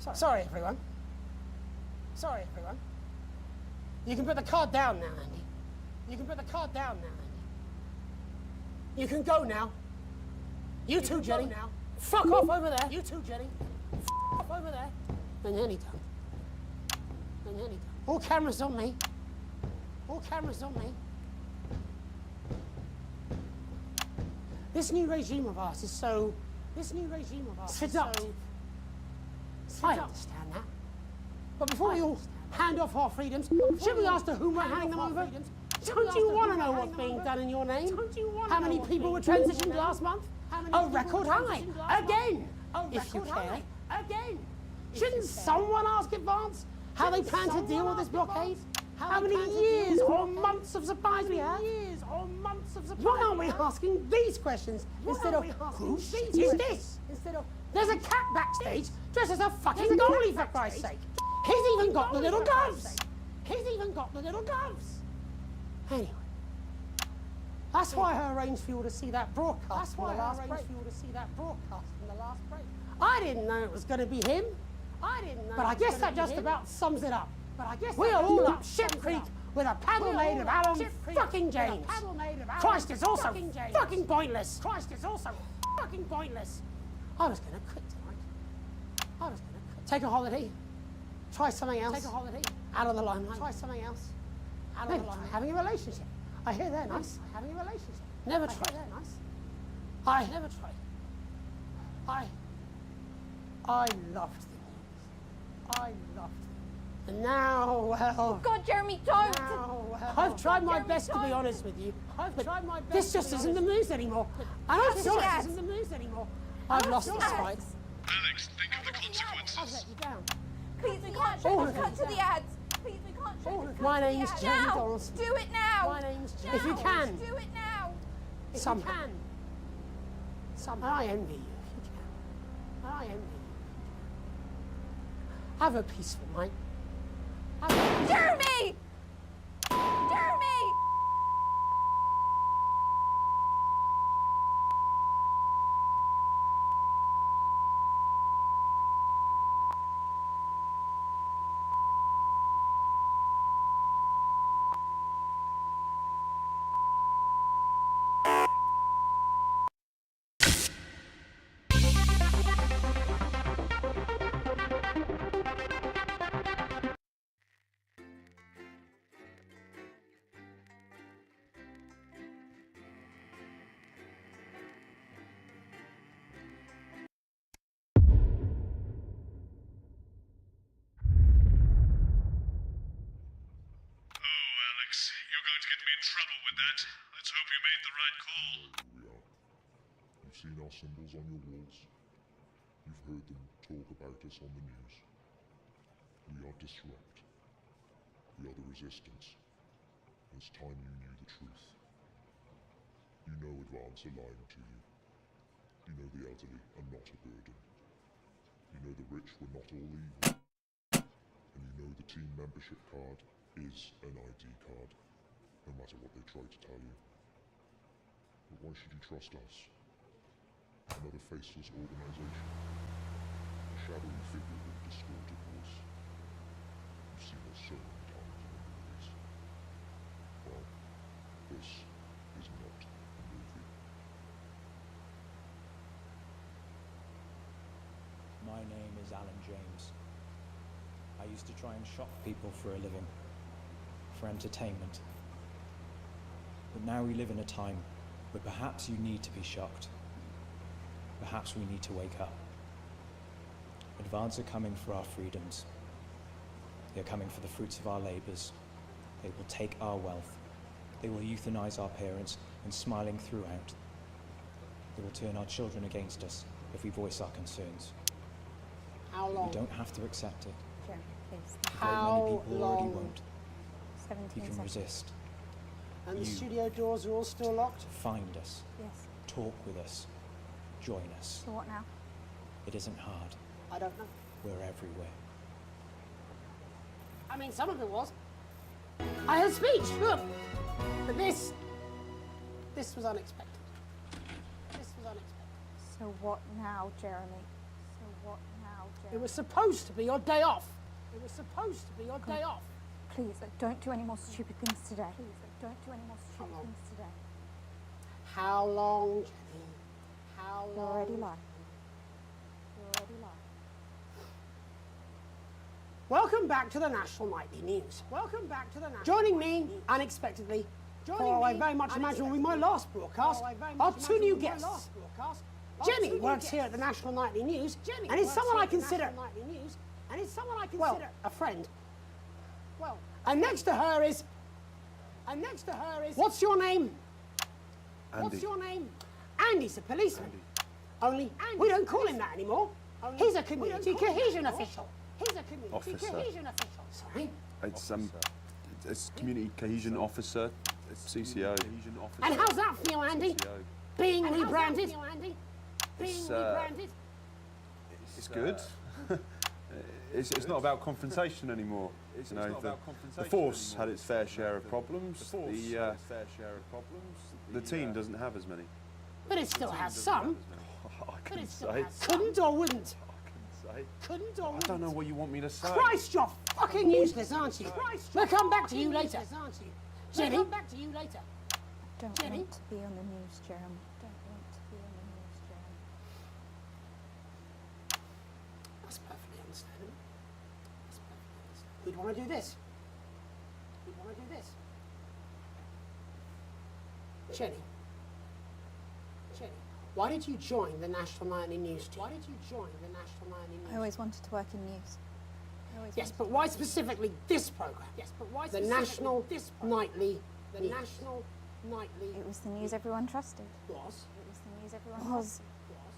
Sorry, everyone. You can put the card down now, Andy. You can go now. You too, Jenny. Fuck off over there. Fuck off over there. Then nearly done. All cameras on me. This new regime of ours is so seductive. I understand that. But before we all hand off our freedoms, should we ask to whom we're handing them over? Don't you want to know what's being done in your name? How many people were transitioned last month? A record high. Again. If you care. Shouldn't someone ask Advance how they plan to deal with this blockade? How many years or months of supplies we have? Why aren't we asking these questions instead of whose shit is this? There's a cat backstage dressed as a fucking goalie, for Christ's sake. He's even got the little gloves. Anyway, that's why I arranged for you to see that broadcast from the last break. I didn't know it was going to be him. But I guess that just about sums it up. We are all up shit creek with a paddle made of Alan fucking James. Christ, it's also fucking pointless. I was going to quit tonight. Take a holiday. Try something else. Out of the limelight. Maybe try having a relationship. I hear they're nice. Having a relationship. Never tried. I never tried. I loved the news. I loved them. And now, well... God, Jeremy, don't! I've tried my best to be honest with you. This just isn't the news anymore. And I'm sorry. This isn't the news anymore. I've lost this fight. Alex, think of the consequences. I've let you down. Please, we can't show this cut to the ads. Please, we can't show this. My name's Jamie Now! Donaldson. Do it now! My name's Jamie. If you can. Do it now! Somehow. I envy you if you can. I envy you. Have a peaceful night. Jeremy! Jeremy! You're going to get me in trouble with that. Let's hope you made the right call. Here we are. You've seen our symbols on your walls. You've heard them talk about us on the news. We are Disrupt. We are the Resistance. It's time you knew the truth. You know Advance are lying to you. You know the elderly are not a burden. You know the rich were not all evil. And you know the team membership card is an ID card, no matter what they try to tell you. But why should you trust us? Another faceless organization. A shadowy figure with a distorted voice. You've seen us so many times in the movies. Well, this is not a movie. My name is Alan James. I used to try and shock people for a living, for entertainment. But now we live in a time where perhaps you need to be shocked. Perhaps we need to wake up. Advance are coming for our freedoms. They're coming for the fruits of our labors. They will take our wealth. They will euthanize our parents, and smiling throughout. They will turn our children against us if we voice our concerns. How long? We don't have to accept it. Sure, please. How Many people long? already won't. 17 You can seconds. resist. And the You studio doors are all still locked? Find us. Yes. Talk with us. Join us. So what now? It isn't hard. I don't know. We're everywhere. I mean, some of it was. I had speech, look. But this was unexpected. This was unexpected. So what now, Jeremy? So what now, Jeremy? It was supposed to be your day off. It was supposed to be your day off. Please, don't do any more stupid things today. Please, don't do any more stupid things today. How long, Jenny? How long? You're already lying. You're already lying. Welcome back to the National Nightly News. Welcome back to the National Joining me, unexpectedly, for I very much imagine will be my last broadcast, are two new guests. Jenny works here at the National Nightly News, and is someone I consider, well, a friend. Well, and next to her is, what's your name? Andy. What's your name? Andy's a policeman. Only we don't call him that anymore. He's a community cohesion official. He's a community Officer. cohesion official. Sorry. It's community cohesion officer, CCO. And how's that feel, Andy? Being rebranded? It's good. It's not about confrontation anymore. You know, the force had its fair share of problems. The team doesn't have as many. But it still has some. I couldn't say. Couldn't or wouldn't? Couldn't or wouldn't? I don't know what you want me to say. Christ, you're fucking useless, aren't you? We'll come back to you later. Jenny? We'll come back to you later. Don't want to be on the news, Jeremy. Don't want to be on the news, Jeremy. That's perfectly understandable. That's perfectly understandable. We'd want to do this. We'd want to do this. Jenny, why did you join the National Nightly News team? I always wanted to work in news. Yes, but why specifically this program? The National Nightly News. It was the news everyone trusted.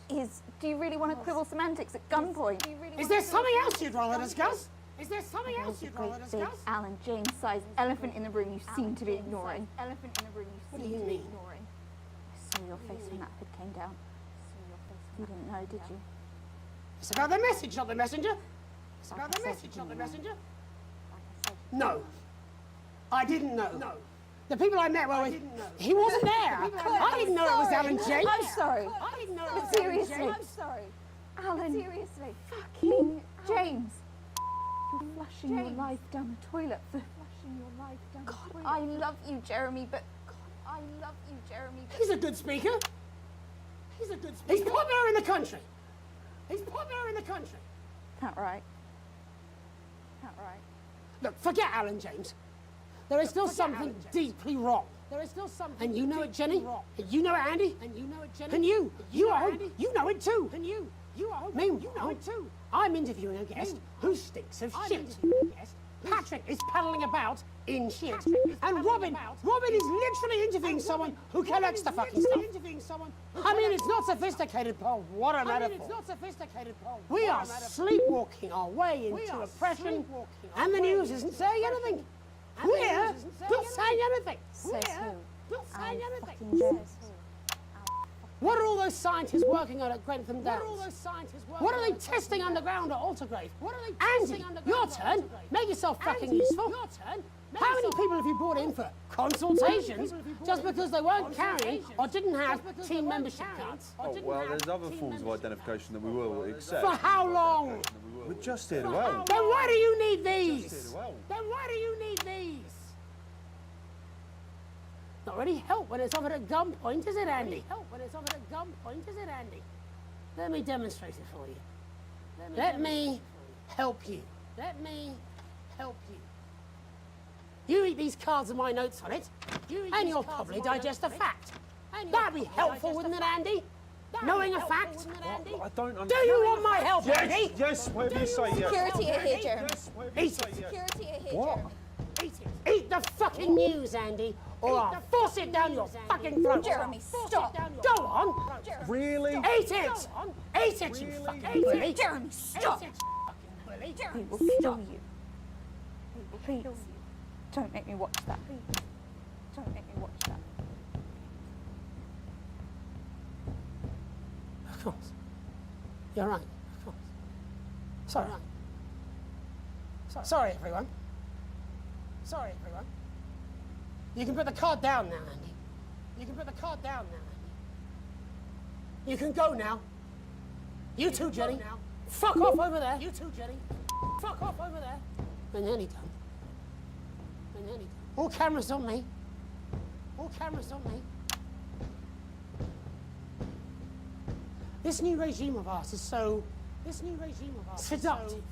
Do you really want to quibble semantics at gunpoint? Is there something else you'd rather discuss? There's a great big Alan James-sized elephant in the room you seem to be ignoring. What do you mean? I saw your face when that hood came down. You didn't know, did you? It's about the message, not the messenger. No. I didn't know. No. The people I met were with... He wasn't there. I didn't know it was Alan James. I'm sorry. I didn't know it But was seriously. Alan James. Alan. Seriously. Fucking James. You're flushing your life down the toilet for... God, I love you, Jeremy, but... He's a good speaker. He's popular in the country. Not right. Look, forget Alan James. There is still something deeply wrong. And you know it, Jenny. And you know it, Andy. And you at home, you know it too. Meanwhile, I'm interviewing a guest who stinks of shit. Patrick is paddling about in shit. And Robin is literally interviewing someone who collects the fucking stuff. I mean, it's not sophisticated, Paul. What a metaphor. We are sleepwalking our way into oppression, and the news isn't saying anything. We're not saying anything. What are all those scientists working on at Grentham Downs? What are they testing underground at Altergrave? Andy, your turn. Make yourself fucking useful. How many people have you brought in for consultations just because they weren't carrying or didn't have team membership cards? Oh, well, there's other forms of identification that we will accept. For how long? We're just here to help. Then why do you need these? Just here to help. Then why do you need these? Not really help when it's offered at gunpoint, is it, Andy? Let me demonstrate it for you. Let me help you. You eat these cards with my notes on it, and you'll probably digest a fact. That'd be helpful, wouldn't it, Andy? Knowing a fact? Well, I don't understand. Do you want my help, Andy? Yes, whatever you say, yes. Security are here, Jeremy. Eat it. What? Eat the fucking news, Andy, or I'll force it down your fucking throat. Jeremy, stop. Go on. Really? Eat it. Eat it, you fucking bully. Jeremy, stop. He will kill you. Please, don't make me watch that. Of course. You're right. Of course. Sorry. Sorry, everyone. You can put the card down now, Andy. You can go now. You too, Jenny. Fuck off over there. We're nearly done. All cameras on me. This new regime of ours is so seductive.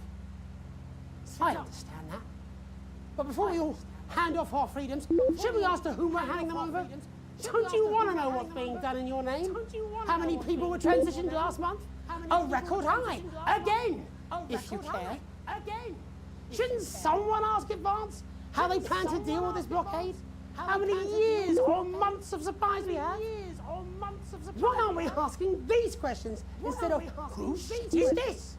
I understand that. But before we all hand off our freedoms, should we ask to whom we're handing them over? Don't you want to know what's being done in your name? How many people were transitioned last month? A record high. Again, if you care. Shouldn't someone ask Advance how they plan to deal with this blockade? How many years or months of supplies we have? Why aren't we asking these questions instead of whose shit is this?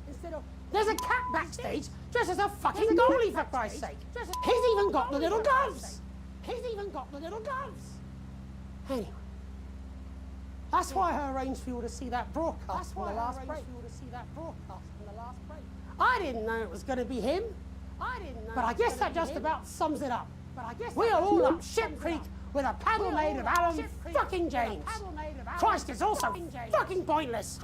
There's a cat backstage dressed as a fucking goalie, for Christ's sake. He's even got the little gloves. Anyway, that's why I arranged for you to see that broadcast from the last break. I didn't know it was going to be him, but I guess that just about sums it up. We are all up Ship Creek with a paddle made of Alan fucking James. Christ, it's also fucking pointless.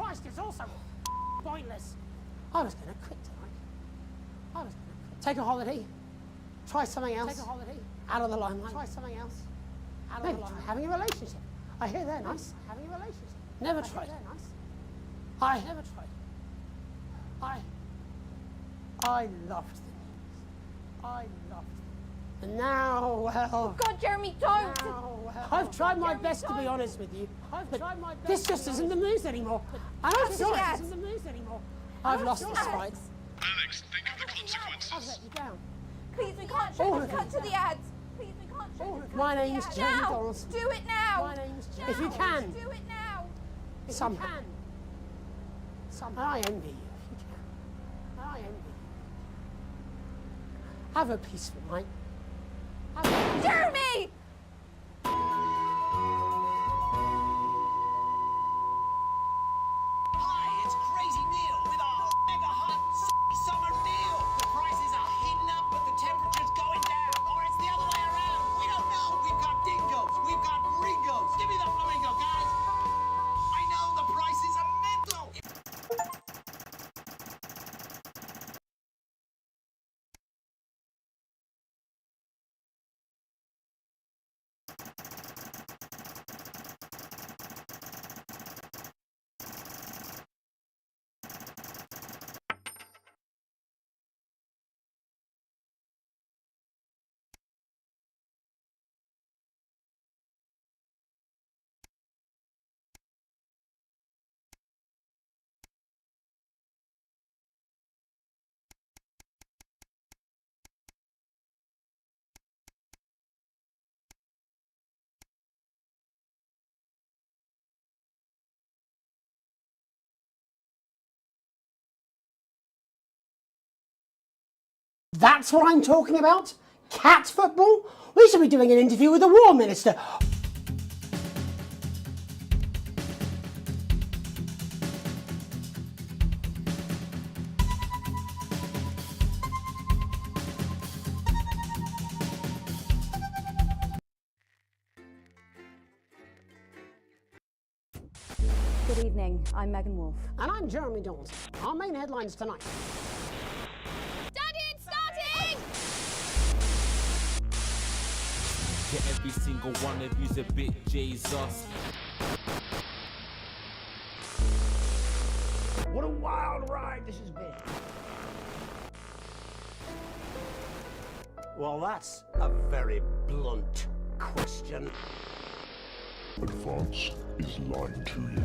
I was going to quit tonight. Take a holiday. Try something else. Out of the limelight. Maybe try having a relationship. I hear they're nice. Never tried. I loved the news. And now, well... God, Jeremy, don't! I've tried my best to be honest with you, but this just isn't the news anymore. And I'm sorry. I've lost this fight. Alex, think of the consequences. I've let you down. Please, we can't show this. Cut to the ads. Please, we can't show this. My name's Jeremy Now! Donald. Do it now! My name's Jeremy. If you can. Do it now! Somehow. I envy you if you can. I envy you. Have a peaceful night. Jeremy! Hi, it's Crazy Neil with our mega hot summer deal. The prices are heating up, but the temperature's going down. Or it's the other way around. We don't know. We've got dingoes. We've got gringos. Give me the flamingo, guys. I know the prices are mental. That's what I'm talking about? Cat football? We should be doing an interview with the War Minister. Good evening, I'm Megan Wolf. And I'm Jeremy Donald. Our main headlines tonight. Yeah, every single one of you's a bit Jesus. What a wild ride this has been. Well, that's a very blunt question. Advance is lying to you.